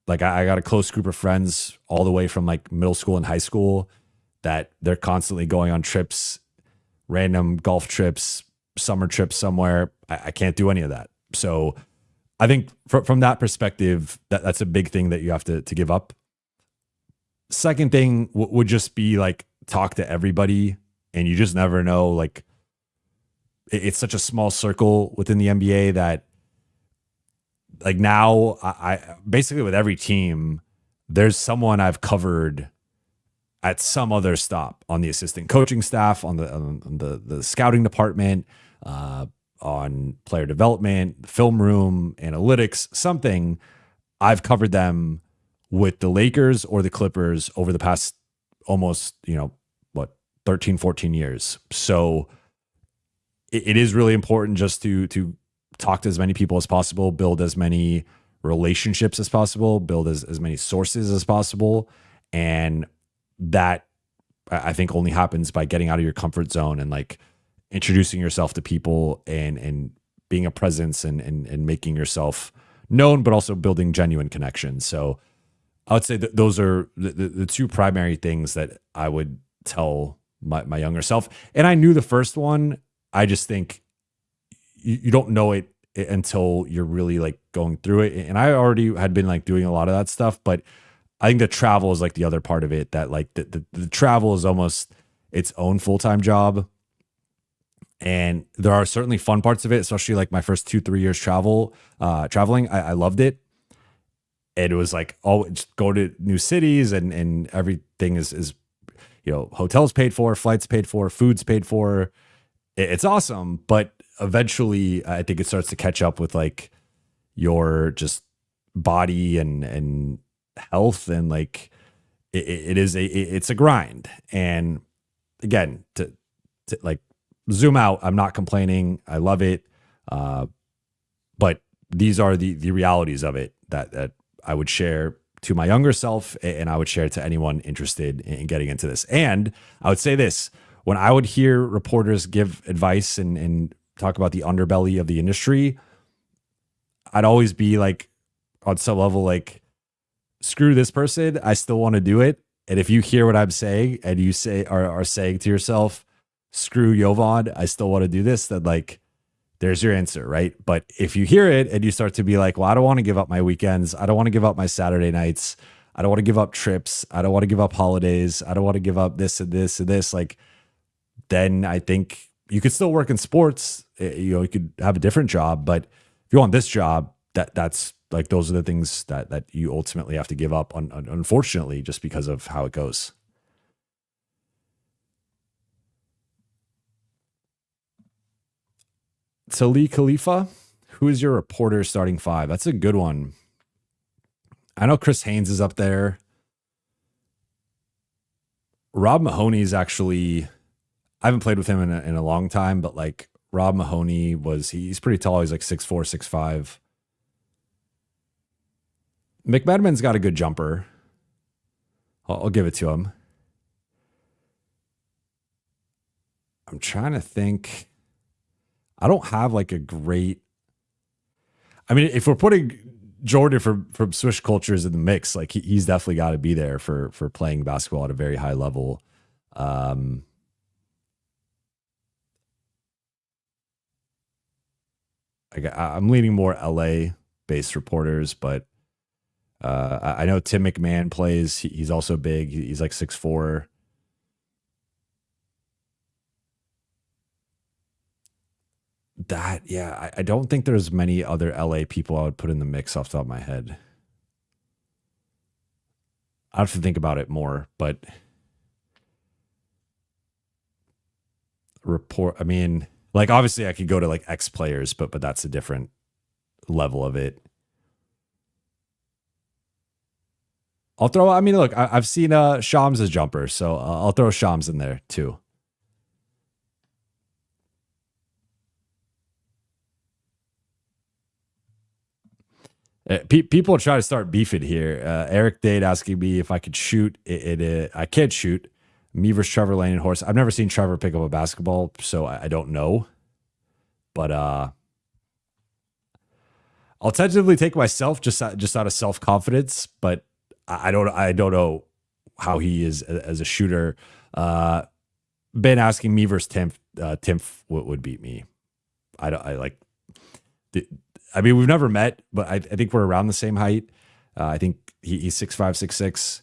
Like I got a close group of friends all the way from like middle school and high school that they're constantly going on trips, random golf trips, summer trips somewhere. I can't do any of that. So I think from that perspective, that's a big thing that you have to give up. Second thing would just be like talk to everybody, and you just never know. Like it's such a small circle within the NBA that like now I basically with every team, there's someone I've covered at some other stop on the assistant coaching staff, on the scouting department, on player development, film room, analytics, something. I've covered them with the Lakers or the Clippers over the past almost, 13, 14 years. So it is really important just to talk to as many people as possible, build as many relationships as possible, build as many sources as possible. And that I think only happens by getting out of your comfort zone and like introducing yourself to people and being a presence and making yourself known, but also building genuine connections. So I would say that those are the two primary things that I would tell my younger self. And I knew the first one. I just think you don't know it until you're really like going through it. And I already had been like doing a lot of that stuff, but I think the travel is like the other part of it, that like the travel is almost its own full-time job. And there are certainly fun parts of it, especially like my first 2-3 years traveling. I loved it. And it was like, oh, just go to new cities and everything is, hotels paid for, flights paid for, food's paid for. It's awesome. But eventually I think it starts to catch up with like your just body and health. And like, it's a grind. And again, to like zoom out, I'm not complaining. I love it. But these are the realities of it that I would share to my younger self, and I would share to anyone interested in getting into this. And I would say this, when I would hear reporters give advice and talk about the underbelly of the industry, I'd always be like, on some level, like, screw this person, I still want to do it. And if you hear what I'm saying and you are saying to yourself, screw Jovan, I still want to do this, then like, there's your answer, right? But if you hear it and you start to be like, well, I don't want to give up my weekends. I don't want to give up my Saturday nights. I don't want to give up trips. I don't want to give up holidays. I don't want to give up this and this and this. Like, then I think you could still work in sports. You could have a different job, but if you want this job, that's like, those are the things that you ultimately have to give up on, unfortunately, just because of how it goes. Tali Khalifa, who is your reporter starting five? That's a good one. I know Chris Haynes is up there. Rob Mahoney is actually, I haven't played with him in a long time, but like Rob Mahoney he's pretty tall. He's like 6'4", 6'5". McMenamin's got a good jumper. I'll give it to him. I'm trying to think. I don't have like a great. I mean, if we're putting Jordan from Swish Cultures in the mix, like he's definitely got to be there for playing basketball at a very high level. I'm leaning more LA based reporters, but I know Tim McMahon plays. He's also big. He's like 6'4". That, yeah, I don't think there's many other LA people I would put in the mix off the top of my head. I have to think about it more, but I mean, like obviously I could go to like X players, but that's a different level of it. I mean, look, I've seen Shams' jumper, so I'll throw Shams in there too. People try to start beefing here. Eric Dade asking me if I could shoot. I can't shoot. Me versus Trevor Lane and Horse. I've never seen Trevor pick up a basketball, so I don't know. But I'll tentatively take myself just out of self confidence. But I don't know how he is as a shooter. Ben asking me versus Timph. Timph would beat me. I mean, we've never met, but I think we're around the same height. I think he's 6'5", 6'6",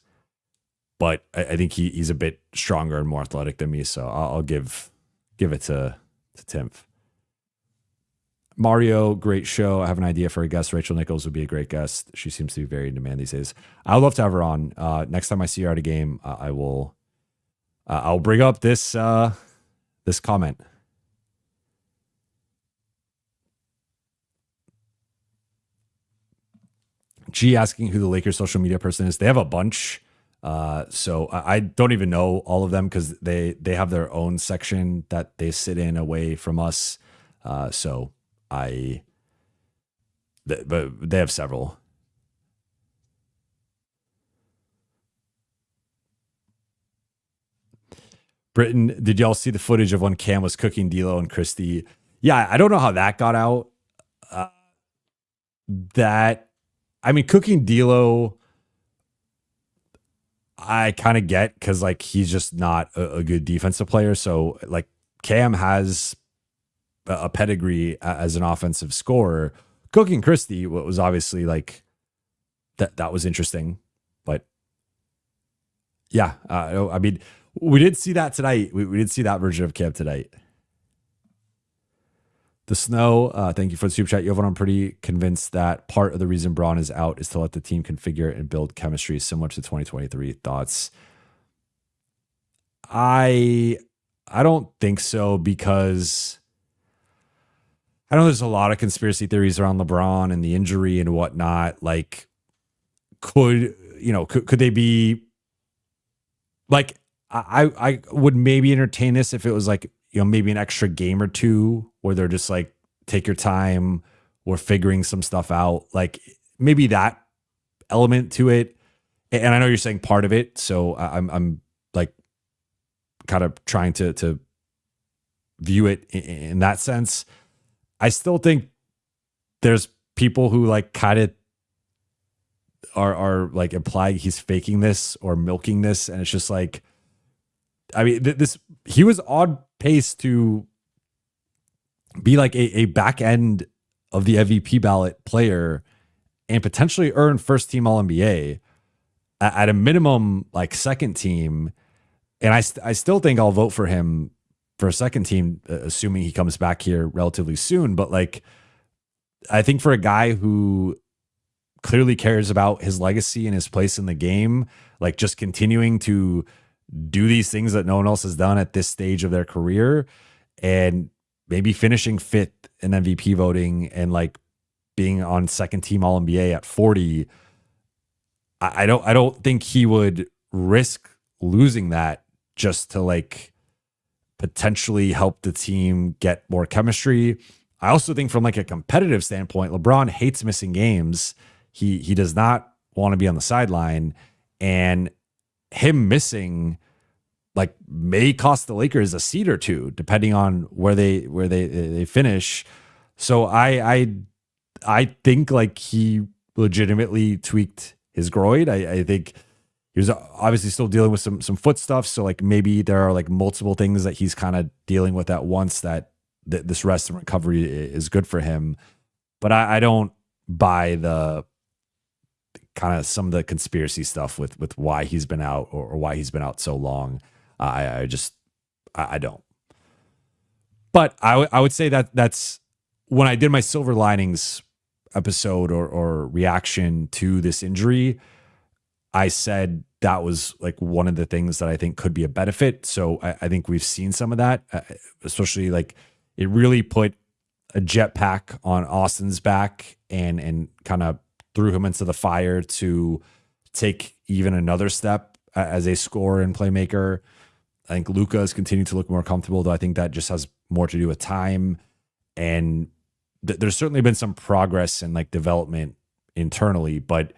but I think he's a bit stronger and more athletic than me. So I'll give it to Timph. Mario, great show. I have an idea for a guest. Rachel Nichols would be a great guest. She seems to be very in demand these days. I'd love to have her on. Next time I see her at a game, I'll bring up this comment. G asking who the Lakers social media person is. They have a bunch. So I don't even know all of them because they have their own section that they sit in away from us. But they have several. Britain, did y'all see the footage of when Cam was cooking D'Lo and Christie? Yeah, I don't know how that got out. Cooking D'Lo, I kind of get because like he's just not a good defensive player. So like Cam has a pedigree as an offensive scorer. Cooking Christie was obviously like that was interesting, but yeah, I mean we did see that tonight. We did see that version of Cam tonight. The Snow, thank you for the super chat. Jovan, I'm pretty convinced that part of the reason Braun is out is to let the team configure and build chemistry similar to 2023. Thoughts? I don't think so because I know there's a lot of conspiracy theories around LeBron and the injury and whatnot. Like, could they be like, I would maybe entertain this if it was like, maybe an extra game or two where they're just like, take your time, we're figuring some stuff out. Like maybe that element to it. And I know you're saying part of it. So I'm like kind of trying to view it in that sense. I still think there's people who like kind of are like implying he's faking this or milking this. And it's just like, I mean, he was on pace to be like a back end of the MVP ballot player and potentially earn first team All NBA at a minimum, like second team. And I still think I'll vote for him for a second team, assuming he comes back here relatively soon. But like, I think for a guy who clearly cares about his legacy and his place in the game, like just continuing to do these things that no one else has done at this stage of their career and maybe finishing fifth in MVP voting and like being on second team All NBA at 40. I don't think he would risk losing that just to like potentially help the team get more chemistry. I also think from like a competitive standpoint, LeBron hates missing games. He does not want to be on the sideline, and him missing like may cost the Lakers a seed or two, depending on where they finish. So I think like he legitimately tweaked his groin. I think he was obviously still dealing with some foot stuff. So like maybe there are like multiple things that he's kind of dealing with at once that this rest and recovery is good for him. But I don't buy the kind of some of the conspiracy stuff with why he's been out or why he's been out so long. I don't. But I would say that's when I did my silver linings episode or reaction to this injury, I said that was like one of the things that I think could be a benefit. So I think we've seen some of that, especially like it really put a jetpack on Austin's back and kind of threw him into the fire to take even another step as a scorer and playmaker. I think Luka has continued to look more comfortable, though I think that just has more to do with time. And there's certainly been some progress and like development internally, but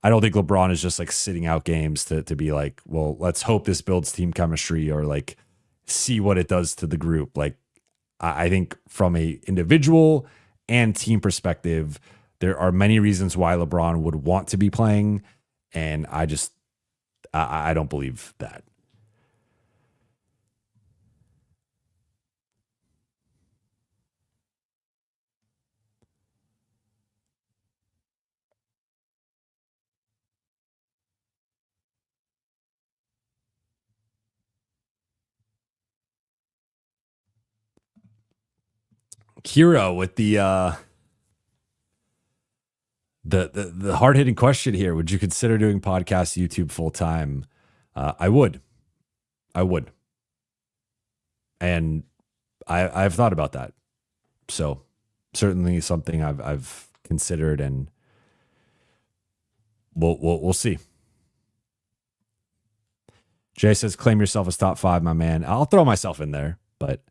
I don't think LeBron is just like sitting out games to be like, well, let's hope this builds team chemistry or like see what it does to the group. Like, I think from a individual and team perspective, there are many reasons why LeBron would want to be playing. And I don't believe that. Kira with the hard hitting question here. Would you consider doing podcast YouTube full time? I would. And I've thought about that. So certainly something I've considered, and we'll see. Jay says, claim yourself as top 5, my man. I'll throw myself in there, but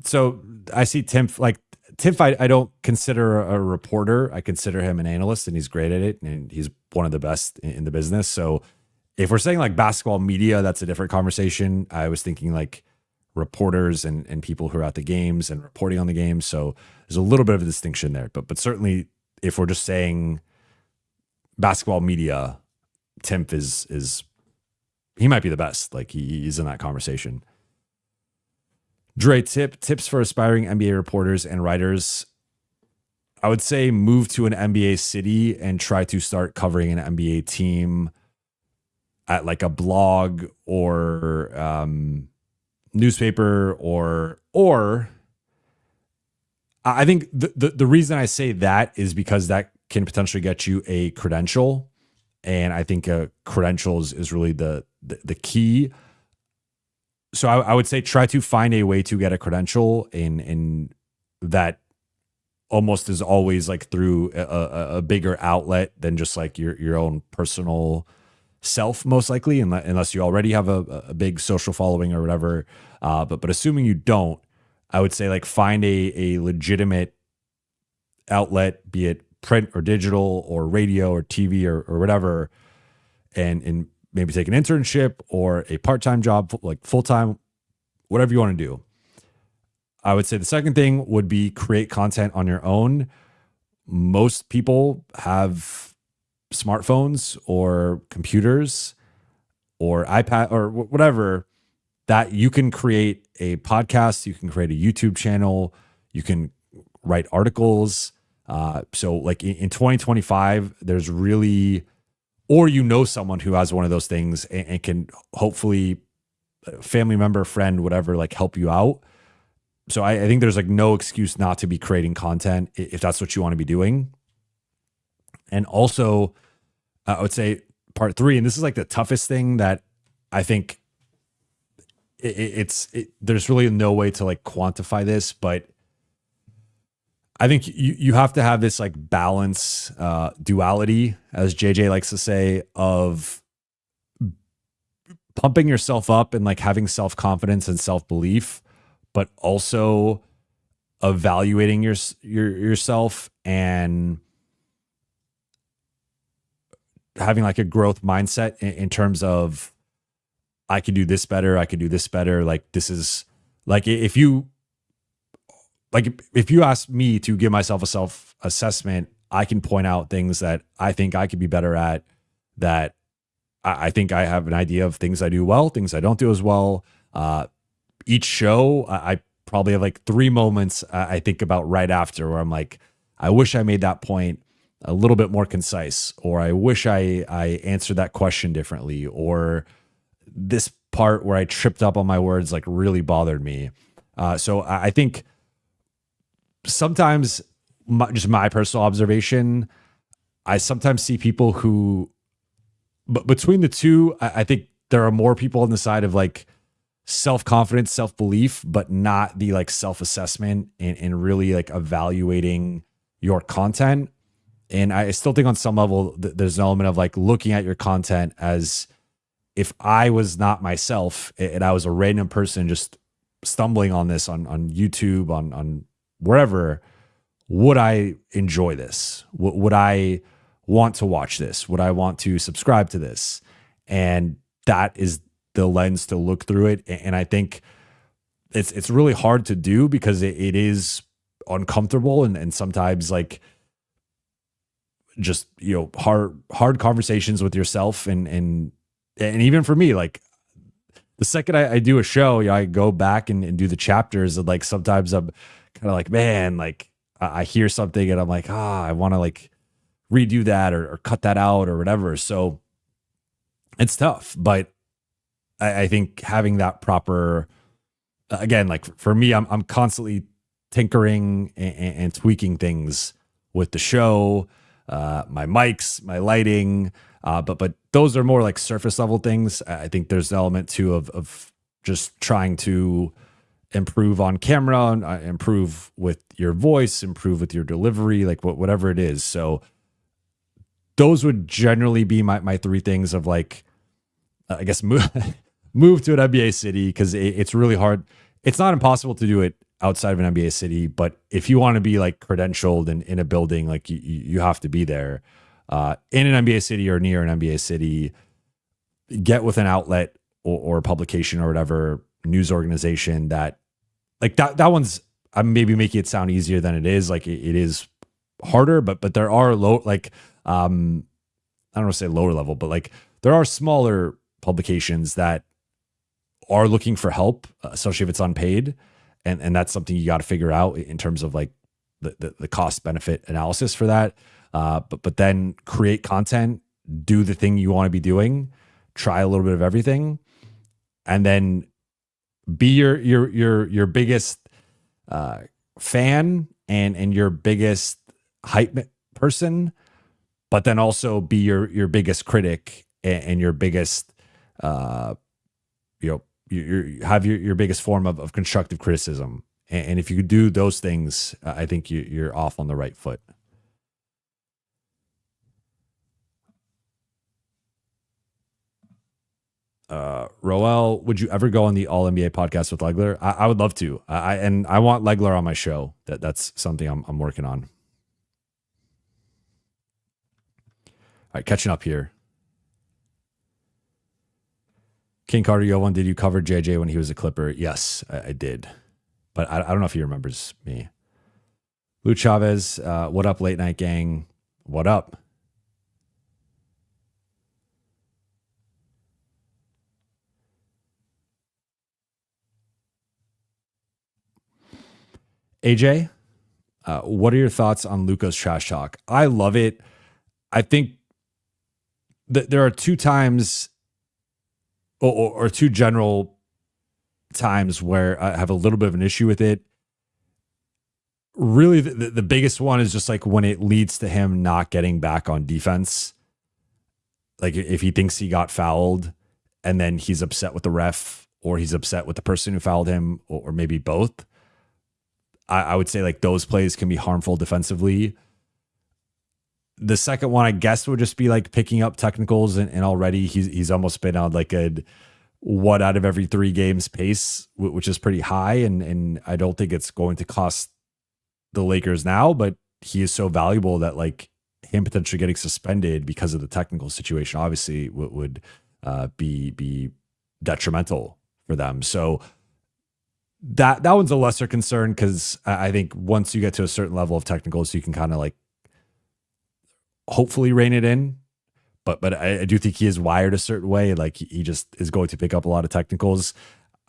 so I see Timph, like Timph, I don't consider a reporter. I consider him an analyst, and he's great at it, and he's one of the best in the business. So if we're saying like basketball media, that's a different conversation. I was thinking like reporters and people who are at the games and reporting on the games. So there's a little bit of a distinction there, but certainly if we're just saying basketball media, Timph is he might be the best. Like he's in that conversation. Dre, tips for aspiring NBA reporters and writers. I would say move to an NBA city and try to start covering an NBA team at like a blog or newspaper or I think the reason I say that is because that can potentially get you a credential. And I think credentials is really the key. So I would say try to find a way to get a credential in that almost is always like through a bigger outlet than just like your own personal self, most likely, unless you already have a big social following or whatever. But assuming you don't, I would say like find a legitimate outlet, be it print or digital or radio or TV or whatever, and maybe take an internship or a part-time job, like full-time, whatever you want to do. I would say the second thing would be create content on your own. Most people have smartphones or computers or iPad or whatever that you can create a podcast, you can create a YouTube channel, you can write articles. So like in 2025, there's really, or you know someone who has one of those things and can hopefully family member, friend, whatever, like help you out. So I think there's like no excuse not to be creating content if that's what you want to be doing. And also I would say part 3, and this is like the toughest thing that I think there's really no way to like quantify this, but I think you have to have this like balance, duality, as JJ likes to say, of pumping yourself up and like having self-confidence and self-belief, but also evaluating yourself and having like a growth mindset in terms of I could do this better. I could do this better. Like, this is like, if you ask me to give myself a self assessment, I can point out things that I think I could be better at, that I think I have an idea of things I do well, things I don't do as well. Each show, I probably have like 3 moments I think about right after where I'm like, I wish I made that point a little bit more concise, or I wish I answered that question differently, or this part where I tripped up on my words like really bothered me. So I think sometimes, just my personal observation, I sometimes see people who, but between the two, I think there are more people on the side of like self-confidence, self-belief, but not the like self-assessment and really like evaluating your content. And I still think on some level there's an element of like looking at your content as if I was not myself and I was a random person just stumbling on this on YouTube, on wherever, would I enjoy this? Would I want to watch this? Would I want to subscribe to this? And that is the lens to look through it. And I think it's really hard to do because it is uncomfortable and sometimes like just, you know, hard conversations with yourself. And even for me, like the second I do a show, you know, I go back and do the chapters, and like sometimes I'm kind of like, man, like I hear something and I'm like, I want to like redo that or cut that out or whatever. So it's tough, but I think having that proper, again, like for me, I'm constantly tinkering and tweaking things with the show, my mics, my lighting, but those are more like surface level things. I think there's an element too of just trying to improve on camera, improve with your voice, improve with your delivery, like whatever it is. So those would generally be my 3 things of like, I guess move to an NBA city, because it's really hard. It's not impossible to do it outside of an NBA city, but if you want to be like credentialed in a building, like you have to be there in an NBA city or near an NBA city. Get with an outlet or publication or whatever news organization that like that one's, I'm maybe making it sound easier than it is. Like it is harder, but there are low, like I don't want to say lower level, but like there are smaller publications that are looking for help, especially if it's unpaid. And that's something you got to figure out in terms of like the cost benefit analysis for that. But then create content, do the thing you want to be doing, try a little bit of everything, and then be your biggest fan and your biggest hype person, but then also be your biggest critic and your biggest you have your biggest form of constructive criticism. And if you do those things, I think you're off on the right foot. Roel, would you ever go on the All NBA podcast with Legler? I would love to. I want Legler on my show. That's something I'm working on. All right, catching up here. King Carter Jovan, did you cover JJ when he was a Clipper? Yes, I did. But I don't know if he remembers me. Lou Chavez, what up, late night gang? What up? AJ, what are your thoughts on Luka's trash talk? I love it. I think that there are 2 times or 2 general times where I have a little bit of an issue with it. Really, the biggest one is just like when it leads to him not getting back on defense. Like if he thinks he got fouled and then he's upset with the ref, or he's upset with the person who fouled him, or maybe both. I would say like those plays can be harmful defensively. The second one, I guess, would just be like picking up technicals, and already he's almost been on like a 1 out of every 3 games pace, which is pretty high. And I don't think it's going to cost the Lakers now, but he is so valuable that like him potentially getting suspended because of the technical situation obviously would be detrimental for them. So that one's a lesser concern because I think once you get to a certain level of technicals, you can kind of like hopefully rein it in. But I do think he is wired a certain way. Like he just is going to pick up a lot of technicals.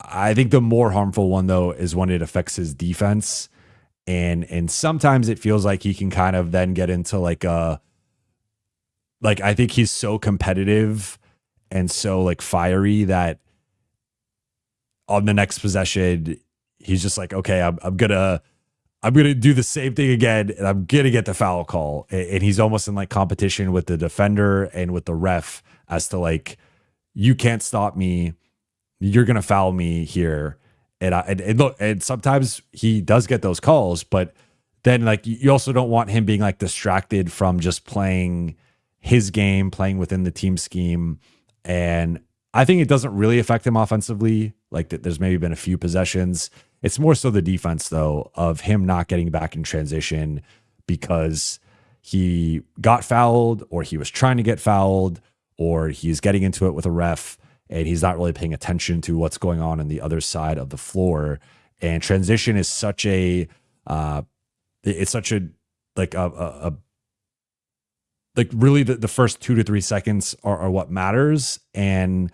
I think the more harmful one though is when it affects his defense. And sometimes it feels like he can kind of then get into like I think he's so competitive and so like fiery that on the next possession, he's just like, okay, I'm gonna do the same thing again, and I'm gonna get the foul call. And he's almost in like competition with the defender and with the ref as to like, you can't stop me. You're gonna foul me here. And look, and sometimes he does get those calls, but then like you also don't want him being like distracted from just playing his game, playing within the team scheme. And I think it doesn't really affect him offensively. Like there's maybe been a few possessions. It's more so the defense though, of him not getting back in transition because he got fouled or he was trying to get fouled or he's getting into it with a ref and he's not really paying attention to what's going on the other side of the floor. And transition is such a, it's such a, like like really the first 2 to 3 seconds are what matters. And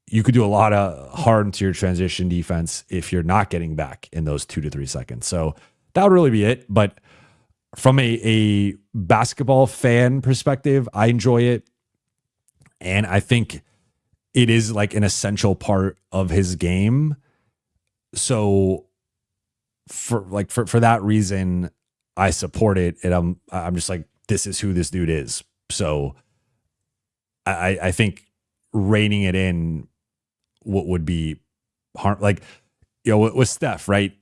you could do a lot of harm to your transition defense if you're not getting back in those 2 to 3 seconds. So that would really be it. But from a basketball fan perspective, I enjoy it. And I think it is like an essential part of his game. So for that reason, I support it. And I'm just like, this is who this dude is. So I think reining it in what would be harm, like, you know, with Steph, right?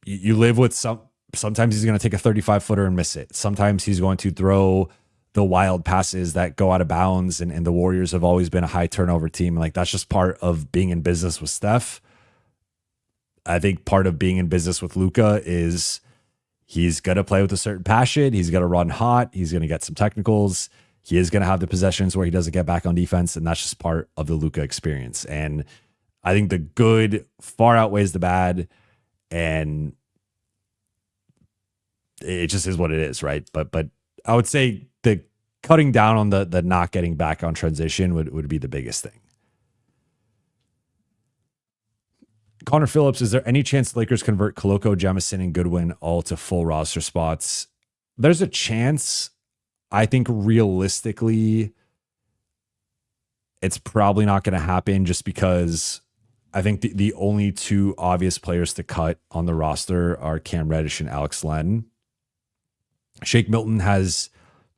You live with sometimes he's going to take a 35 footer and miss it. Sometimes he's going to throw the wild passes that go out of bounds. And the Warriors have always been a high turnover team. Like that's just part of being in business with Steph. I think part of being in business with Luka is he's going to play with a certain passion. He's going to run hot. He's going to get some technicals. He is going to have the possessions where he doesn't get back on defense. And that's just part of the Luka experience. And I think the good far outweighs the bad. And it just is what it is, right? But I would say the cutting down on the not getting back on transition would be the biggest thing. Connor Phillips, is there any chance the Lakers convert Koloko, Jemison, and Goodwin all to full roster spots? There's a chance. I think realistically, it's probably not going to happen just because I think the only two obvious players to cut on the roster are Cam Reddish and Alex Len. Shake Milton has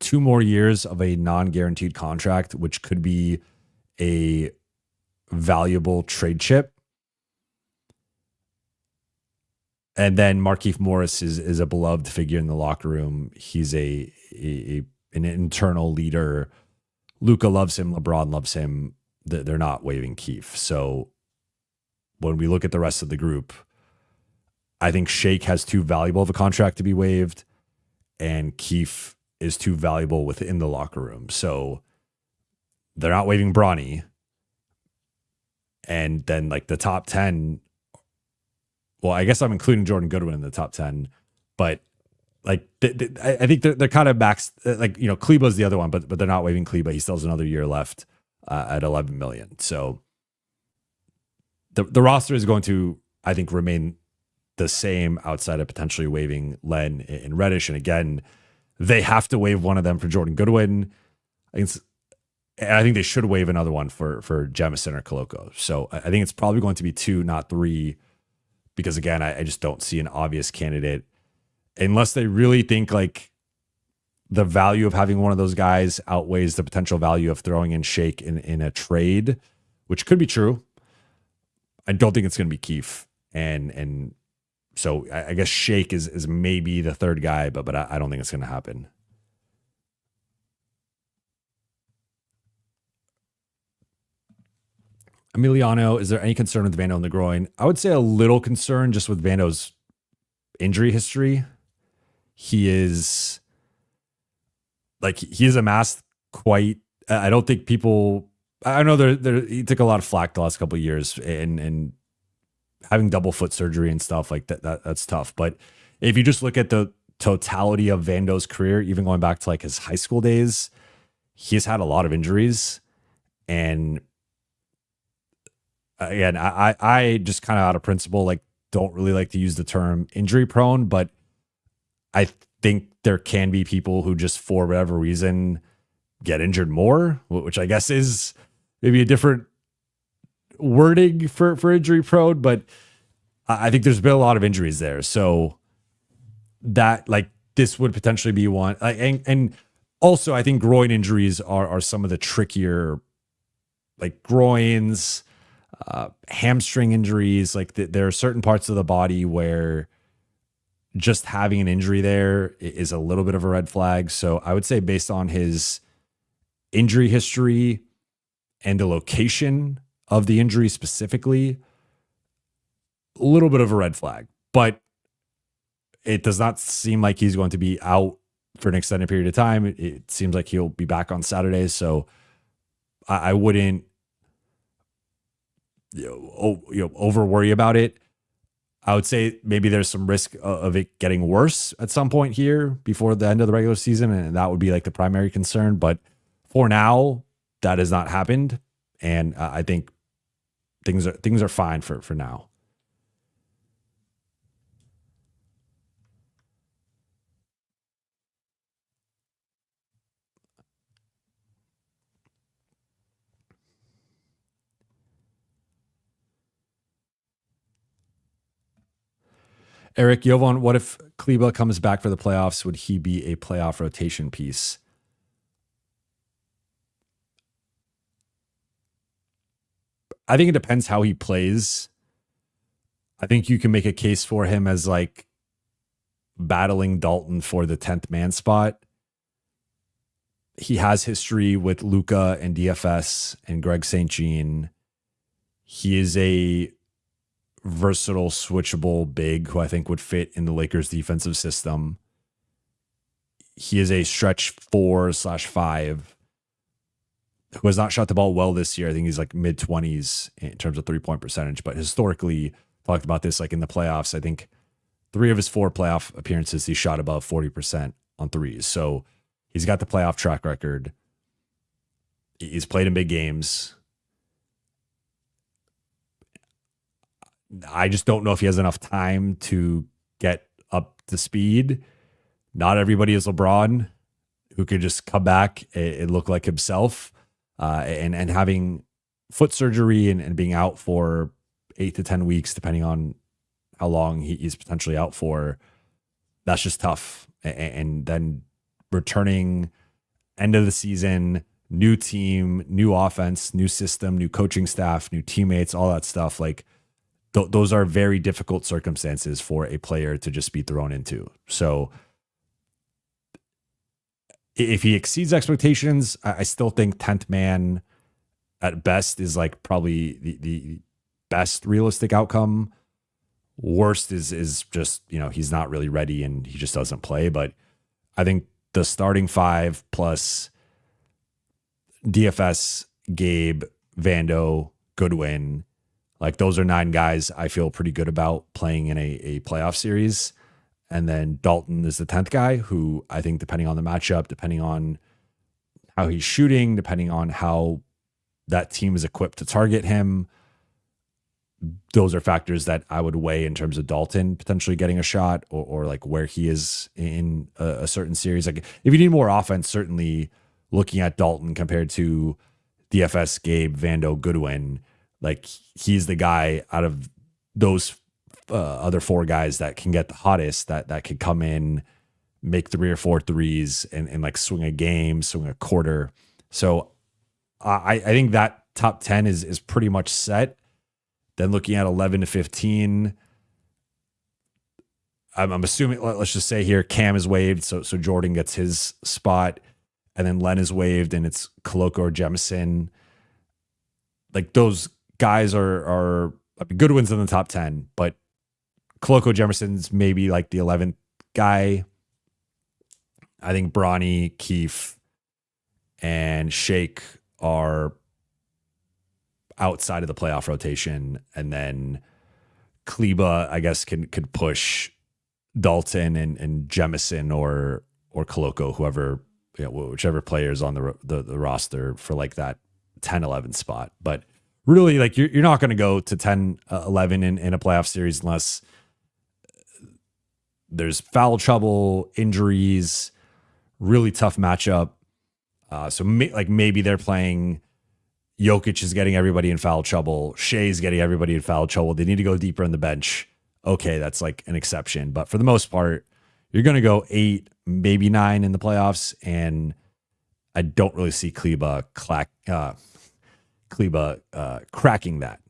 2 more years of a non-guaranteed contract, which could be a valuable trade chip. And then Markieff Morris is a beloved figure in the locker room. He's an internal leader. Luka loves him. LeBron loves him. They're not waiving Keefe. So when we look at the rest of the group, I think Shake has too valuable of a contract to be waived, and Keefe is too valuable within the locker room. So they're not waiving Bronny. And then like the top 10, well, I guess I'm including Jordan Goodwin in the top 10, but like I think they're kind of maxed. Like, you know, Kleba's the other one, but they're not waiving Kleba. He still has another year left at 11 million. So the roster is going to, I think, remain the same outside of potentially waiving Len and Reddish. And again, they have to waive one of them for Jordan Goodwin. And I think they should waive another one for Jemison or Koloko. So I think it's probably going to be 2, not 3. Because again, I just don't see an obvious candidate unless they really think like the value of having one of those guys outweighs the potential value of throwing in Shake in a trade, which could be true. I don't think it's going to be Keefe. And so I guess Shake is maybe the third guy, but I don't think it's going to happen. Emiliano, is there any concern with Vando in the groin? I would say a little concern just with Vando's injury history. He is amassed quite, I don't think people I know he took a lot of flack the last couple of years, and having double foot surgery and stuff like that's tough. But if you just look at the totality of Vando's career, even going back to like his high school days, he's had a lot of injuries. And again, I just kind of out of principle, like, don't really like to use the term injury prone, but I think there can be people who just for whatever reason get injured more, which I guess is maybe a different wording for injury prone, but I think there's been a lot of injuries there. So that, like, this would potentially be one. And also I think groin injuries are some of the trickier, like groins, hamstring injuries. Like there are certain parts of the body where just having an injury there is a little bit of a red flag. So I would say based on his injury history and the location of the injury specifically, a little bit of a red flag. But it does not seem like he's going to be out for an extended period of time. It seems like he'll be back on Saturdays. So I wouldn't over worry about it. I would say maybe there's some risk of it getting worse at some point here before the end of the regular season, and that would be like the primary concern. But for now, that has not happened, and I think things are fine for now. Eric, Jovan, what if Kleba comes back for the playoffs? Would he be a playoff rotation piece? I think it depends how he plays. I think you can make a case for him as like battling Dalton for the 10th man spot. He has history with Luka and DFS and Greg St. Jean. He is a versatile, switchable big who I think would fit in the Lakers defensive system. He is a stretch 4/5 who has not shot the ball well this year. I think he's like mid 20s in terms of 3-point percentage, but historically talked about this, like in the playoffs, I think 3 of his 4 playoff appearances, he shot above 40% on threes. So he's got the playoff track record. He's played in big games. I just don't know if he has enough time to get up to speed. Not everybody is LeBron, who could just come back and look like himself. And having foot surgery and being out for 8 to 10 weeks, depending on how long he's potentially out for, that's just tough. And then returning end of the season, new team, new offense, new system, new coaching staff, new teammates, all that stuff. Like, those are very difficult circumstances for a player to just be thrown into. So if he exceeds expectations, I still think 10th man at best is like probably the best realistic outcome. Worst is just, he's not really ready and he just doesn't play. But I think the starting 5 plus DFS, Gabe, Vando, Goodwin, like those are 9 guys I feel pretty good about playing in a playoff series. And then Dalton is the 10th guy who I think, depending on the matchup, depending on how he's shooting, depending on how that team is equipped to target him, those are factors that I would weigh in terms of Dalton potentially getting a shot or like where he is in a certain series. Like if you need more offense, certainly looking at Dalton compared to DFS, Gabe, Vando, Goodwin, like he's the guy out of those other 4 guys that can get the hottest, that could come in, make 3 or 4 threes and like swing a game, swing a quarter. So I think that top 10 is pretty much set. Then looking at 11 to 15, I'm assuming, let's just say here, Cam is waived. So Jordan gets his spot, and then Len is waived and it's Koloko or Jemison. Like those guys are Goodwin's in the top 10, but Koloko Jefferson's maybe like the 11th guy. I think Bronny, Keefe, and Shake are outside of the playoff rotation, and then Kleba, I guess, could push Dalton and Jemison or Koloko, whoever, whichever players on the roster for like that 10-11 spot. But really, like you're not going to go to 10-11 in a playoff series unless there's foul trouble, injuries, really tough matchup. So maybe they're playing. Jokic is getting everybody in foul trouble. Shea's getting everybody in foul trouble. They need to go deeper on the bench. Okay, that's like an exception. But for the most part, you're going to go 8, maybe 9 in the playoffs. And I don't really see Kleba cracking that.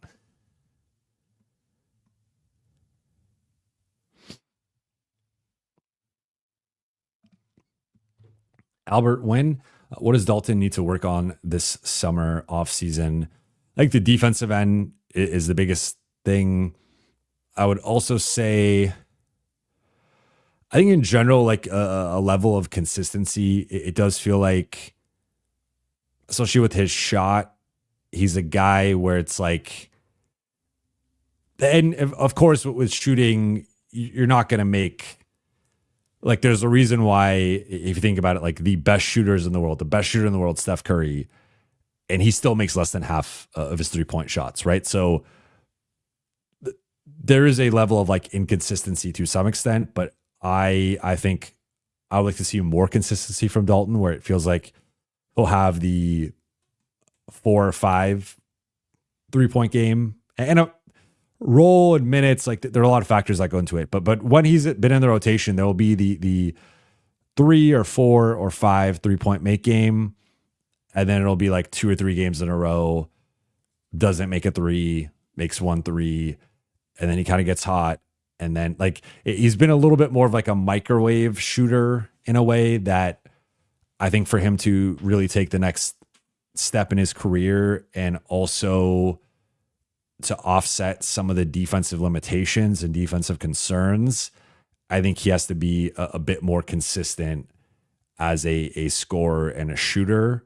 Albert Wynn, what does Dalton need to work on this summer offseason? I think the defensive end is the biggest thing. I would also say, I think in general, like a level of consistency. It does feel like, especially with his shot, he's a guy where it's like, and of course with shooting, you're not going to make, like there's a reason why, if you think about it, like the best shooter in the world, Steph Curry, and he still makes less than half of his 3-point shots, right? So there is a level of like inconsistency to some extent, but I think I would like to see more consistency from Dalton, where it feels like he'll have the 4 or 5 3-point game and a role and minutes. Like there are a lot of factors that go into it, but when he's been in the rotation, there will be the 3 or 4 or 5 3-point make game, and then it'll be like 2 or 3 games in a row, doesn't make a 3, makes 1 3, and then he kind of gets hot. And then like he's been a little bit more of like a microwave shooter in a way that I think for him to really take the next step in his career and also to offset some of the defensive limitations and defensive concerns, I think he has to be a bit more consistent as a scorer and a shooter.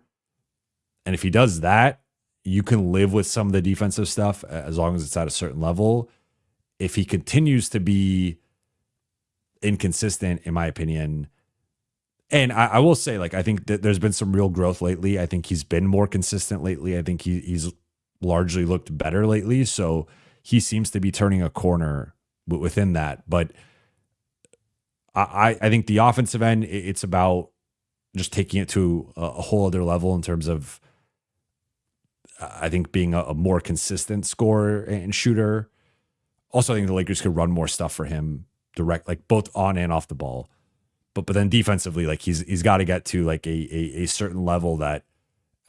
And if he does that, you can live with some of the defensive stuff as long as it's at a certain level. If he continues to be inconsistent, in my opinion, and I will say, like, I think that there's been some real growth lately. I think he's been more consistent lately. I think he's largely looked better lately. So he seems to be turning a corner within that. But I think the offensive end, it's about just taking it to a whole other level in terms of, I think, being a more consistent scorer and shooter. Also, I think the Lakers could run more stuff for him direct, like both on and off the ball. But then defensively, like he's got to get to like a certain level that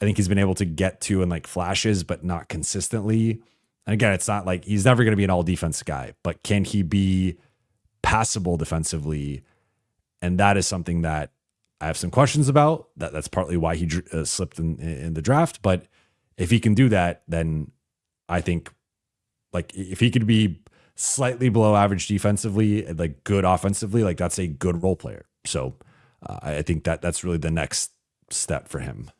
I think he's been able to get to in like flashes, but not consistently. And again, it's not like he's never going to be an all defense guy, but can he be passable defensively? And that is something that I have some questions about. That's partly why he slipped in the draft. But if he can do that, then I think like if he could be slightly below average defensively and like good offensively, like that's a good role player. So I think that's really the next step for him.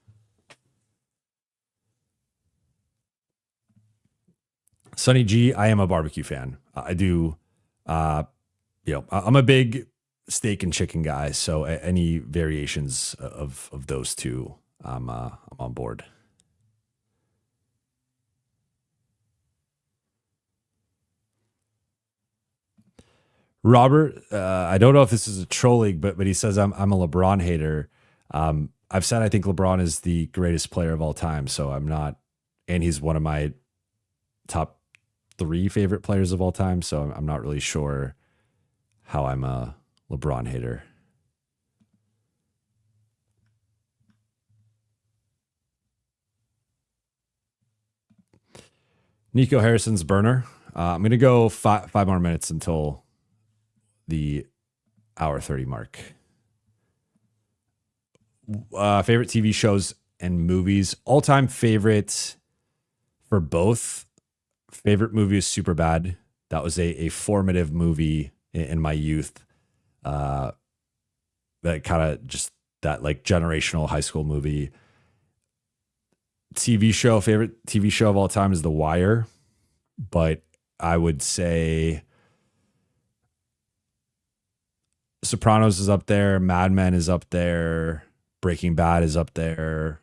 Sonny G, I am a barbecue fan. I do, I'm a big steak and chicken guy. So any variations of those two, I'm on board. Robert, I don't know if this is a trolling, but he says I'm a LeBron hater. I've said I think LeBron is the greatest player of all time, so I'm not, and he's one of my top 3 favorite players of all time. So I'm not really sure how I'm a LeBron hater. Nico Harrison's burner. I'm going to go 5 more minutes until the hour 30 mark. Favorite TV shows and movies. All-time favorite for both. Favorite movie is Superbad. That was a formative movie in my youth. That kind of just that like generational high school movie. favorite TV show of all time is The Wire, but I would say Sopranos is up there, Mad Men is up there, Breaking Bad is up there.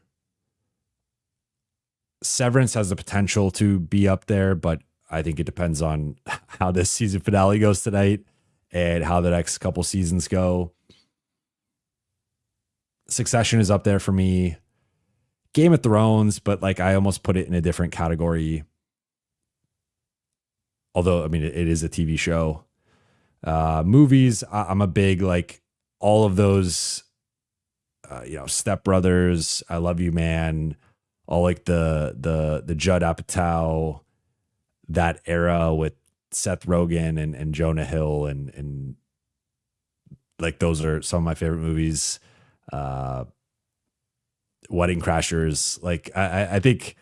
Severance has the potential to be up there, but I think it depends on how this season finale goes tonight and how the next couple seasons go. Succession is up there for me. Game of Thrones, but like I almost put it in a different category. Although, I mean, it is a TV show. Movies, I'm a big, like all of those, Step Brothers, I Love You Man, all like the Judd Apatow, that era with Seth Rogen and Jonah Hill and like those are some of my favorite movies. Wedding Crashers, like I think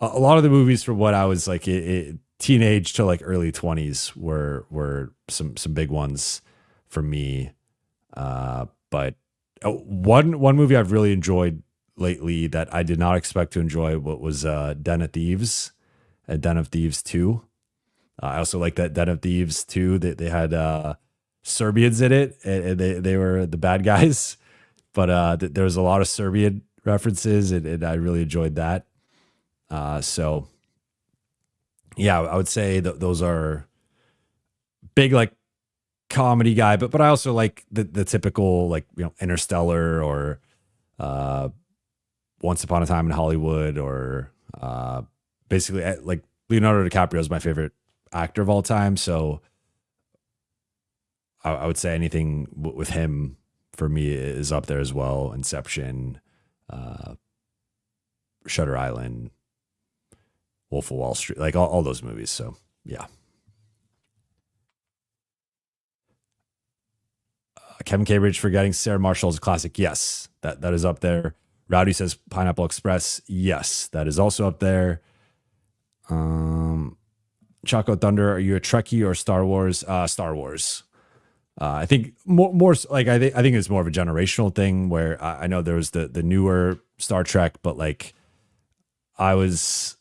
a lot of the movies from what I was like teenage to like early 20s were some big ones for me. But one movie I've really enjoyed lately that I did not expect to enjoy was Den of Thieves and Den of Thieves 2. I also like that Den of Thieves 2. They had Serbians in it, and they were the bad guys, but there was a lot of Serbian references, and I really enjoyed that. So yeah, I would say that those are big, like comedy guy, but I also like the typical, like, Interstellar or Once Upon a Time in Hollywood, or basically like Leonardo DiCaprio is my favorite actor of all time. So I would say anything with him for me is up there as well. Inception, Shutter Island, Wolf of Wall Street, like all those movies. So yeah. Kevin Cambridge forgetting Sarah Marshall's classic. Yes, that is up there. Rowdy says Pineapple Express. Yes, that is also up there. Choco Thunder, are you a Trekkie or Star Wars? Star Wars. I think more like I think it's more of a generational thing where I know there was the newer Star Trek, but like I was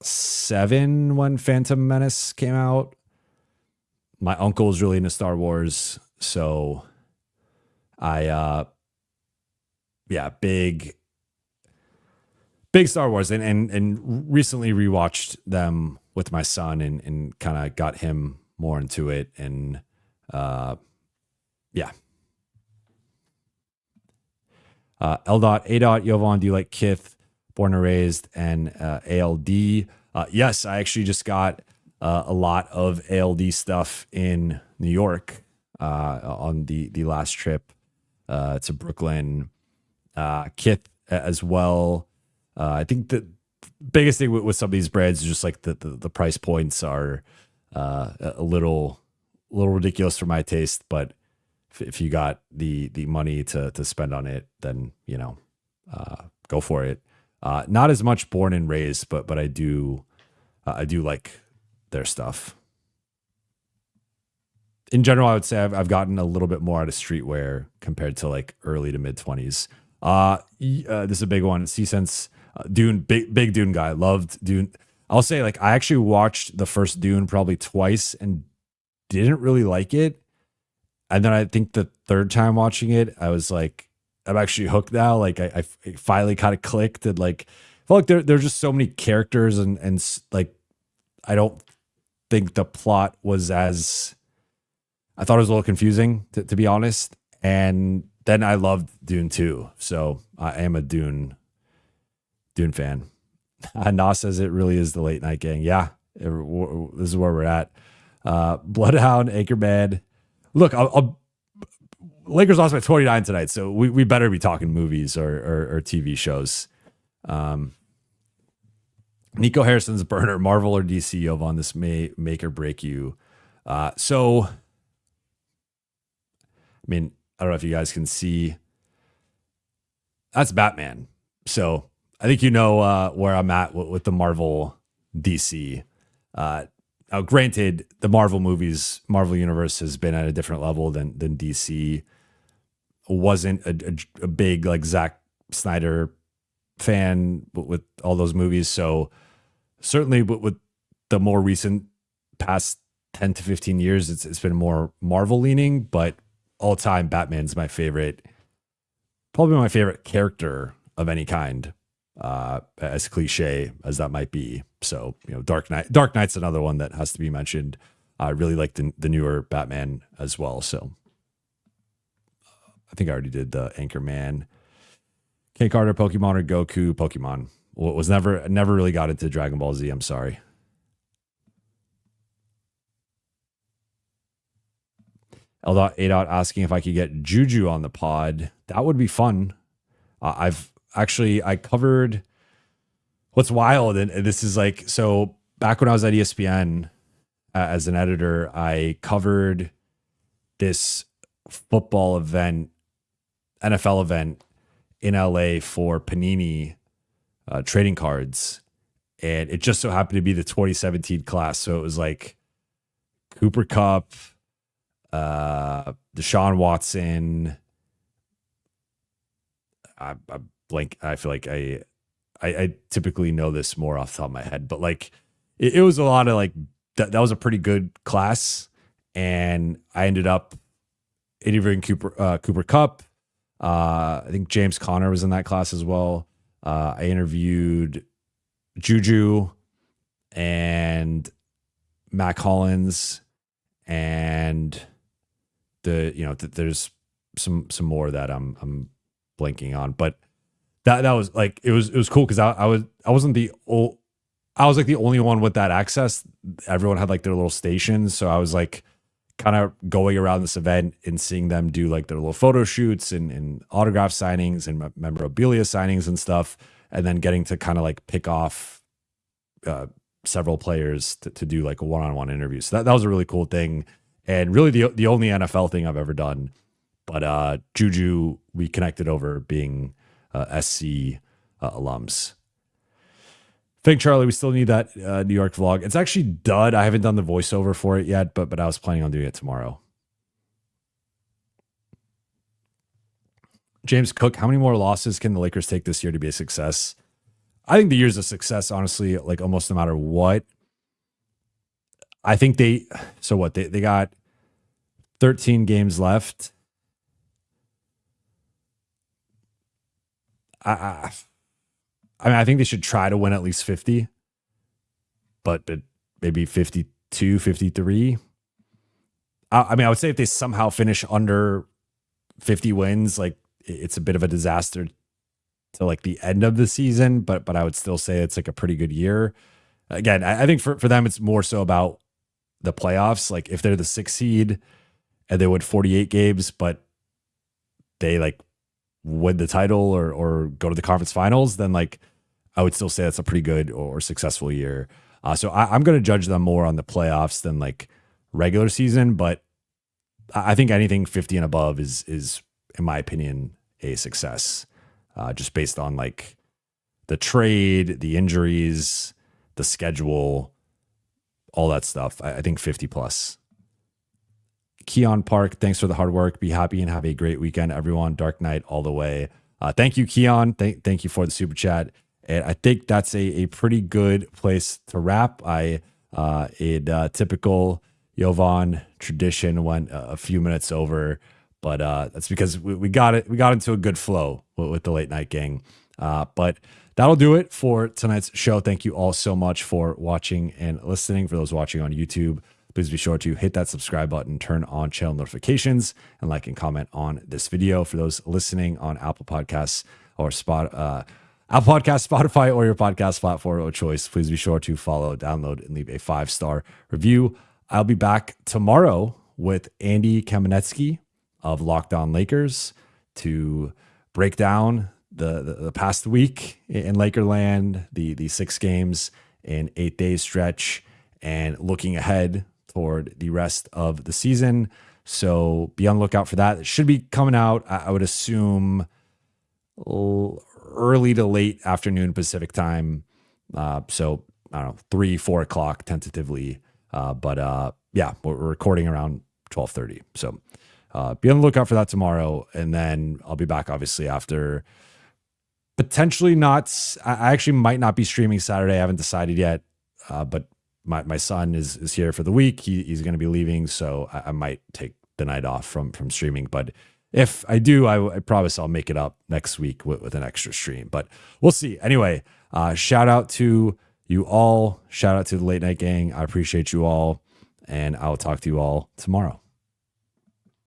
7 when Phantom Menace came out. My uncle was really into Star Wars, so I big Star Wars, and recently rewatched them with my son and kind of got him more into it, and L. Jovan, do you like Kith, Born and Raised, and ALD? Yes, I actually just got a lot of ALD stuff in New York on the last trip to Brooklyn. Kith as well. I think the biggest thing with some of these brands is just like the price points are a little ridiculous for my taste, but if you got the money to spend on it, then go for it. Not as much Born and Raised, but I do like their stuff. In general, I would say I've gotten a little bit more out of streetwear compared to like early to mid 20s. This is a big one. C-Sense, Dune, big Dune guy. Loved Dune. I'll say, like, I actually watched the first Dune probably twice and didn't really like it. And then I think the third time watching it, I was like, I'm actually hooked now. Like I finally kind of clicked, and like, I feel like there's just so many characters and like, I don't think the plot was as, I thought it was a little confusing to be honest. And then I loved Dune 2. So I am a Dune fan. Nas says it really is the late night gang. Yeah, this is where we're at. Bloodhound, Anchorman. Look, Lakers lost by 29 tonight, so we better be talking movies or TV shows. Nico Harrison's burner, Marvel or DC, Jovan, this may make or break you. So, I mean, I don't know if you guys can see. That's Batman. So I think where I'm at with the Marvel DC. Now, granted, the Marvel universe has been at a different level than DC. Wasn't a big like Zack Snyder fan with all those movies. So certainly with the more recent past 10 to 15 years, it's been more Marvel leaning, but all time Batman's my favorite, probably my favorite character of any kind, as cliche as that might be. So, Dark Knight's another one that has to be mentioned. I really like the newer Batman as well. So I think I already did the Anchorman. K Carter, Pokemon or Goku? Pokemon. Was never really got into Dragon Ball Z. I'm sorry. L.A. asking if I could get Juju on the pod. That would be fun. I covered what's wild, and this is like, so back when I was at ESPN as an editor, I covered this football event, NFL event in LA for Panini trading cards. And it just so happened to be the 2017 class. So it was like Cooper Kupp, Deshaun Watson. I feel like I typically know this more off the top of my head, but like it was a lot of like that was a pretty good class, and I ended up interviewing Cooper Kupp. I think James Conner was in that class as well. I interviewed Juju and Mac Hollins, and there's some more that I'm blanking on, but that was like it was cool because I was like the only one with that access. Everyone had like their little stations, so I was like kind of going around this event and seeing them do like their little photo shoots and autograph signings and memorabilia signings and stuff, and then getting to kind of like pick off several players to do like a one-on-one interview. So that was a really cool thing, and really the only NFL thing I've ever done. But Juju, we connected over being SC alums. Think Charlie, we still need that New York vlog. It's actually done. I haven't done the voiceover for it yet, but I was planning on doing it tomorrow. James Cook, how many more losses can the Lakers take this year to be a success? I think the year's a success, honestly, like almost no matter what. I think they got 13 games left. I mean, I think they should try to win at least 50, but maybe 52, 53. I mean, I would say if they somehow finish under 50 wins, like it's a bit of a disaster to like the end of the season, but I would still say it's like a pretty good year. Again, I think for them, it's more so about the playoffs. Like if they're the 6th seed and they win 48 games, but they like win the title or go to the conference finals, then like I would still say that's a pretty good or successful year. So I'm going to judge them more on the playoffs than like regular season, but I think anything 50 and above is in my opinion a success, just based on like the trade, the injuries, the schedule, all that stuff. I think 50 plus. Keon Park, thanks for the hard work. Be happy and have a great weekend, everyone. Dark Knight all the way. Thank you, Keon. Thank you for the super chat. And I think that's a pretty good place to wrap. In typical Jovan tradition, went a few minutes over, but that's because we got into a good flow with the late night gang. But that'll do it for tonight's show. Thank you all so much for watching and listening. For those watching on YouTube, please be sure to hit that subscribe button, turn on channel notifications, and like and comment on this video. For those listening on Apple Podcasts or Apple Podcasts, Spotify, or your podcast platform of choice, please be sure to follow, download, and leave a 5-star review. I'll be back tomorrow with Andy Kamenetsky of Locked On Lakers to break down the past week in Lakerland, the 6 games in 8 days stretch, and looking ahead toward the rest of the season. So be on the lookout for that. It should be coming out, I would assume, early to late afternoon Pacific time. So I don't know, 3-4 o'clock tentatively. But yeah, we're recording around 12:30. So be on the lookout for that tomorrow. And then I'll be back obviously after Potentially not. I actually might not be streaming Saturday. I haven't decided yet. But my son is here for the week. He's going to be leaving, so I might take the night off from streaming. But if I do, I promise I'll make it up next week with an extra stream. But we'll see. Anyway, shout out to you all. Shout out to the Late Night Gang. I appreciate you all, and I'll talk to you all tomorrow.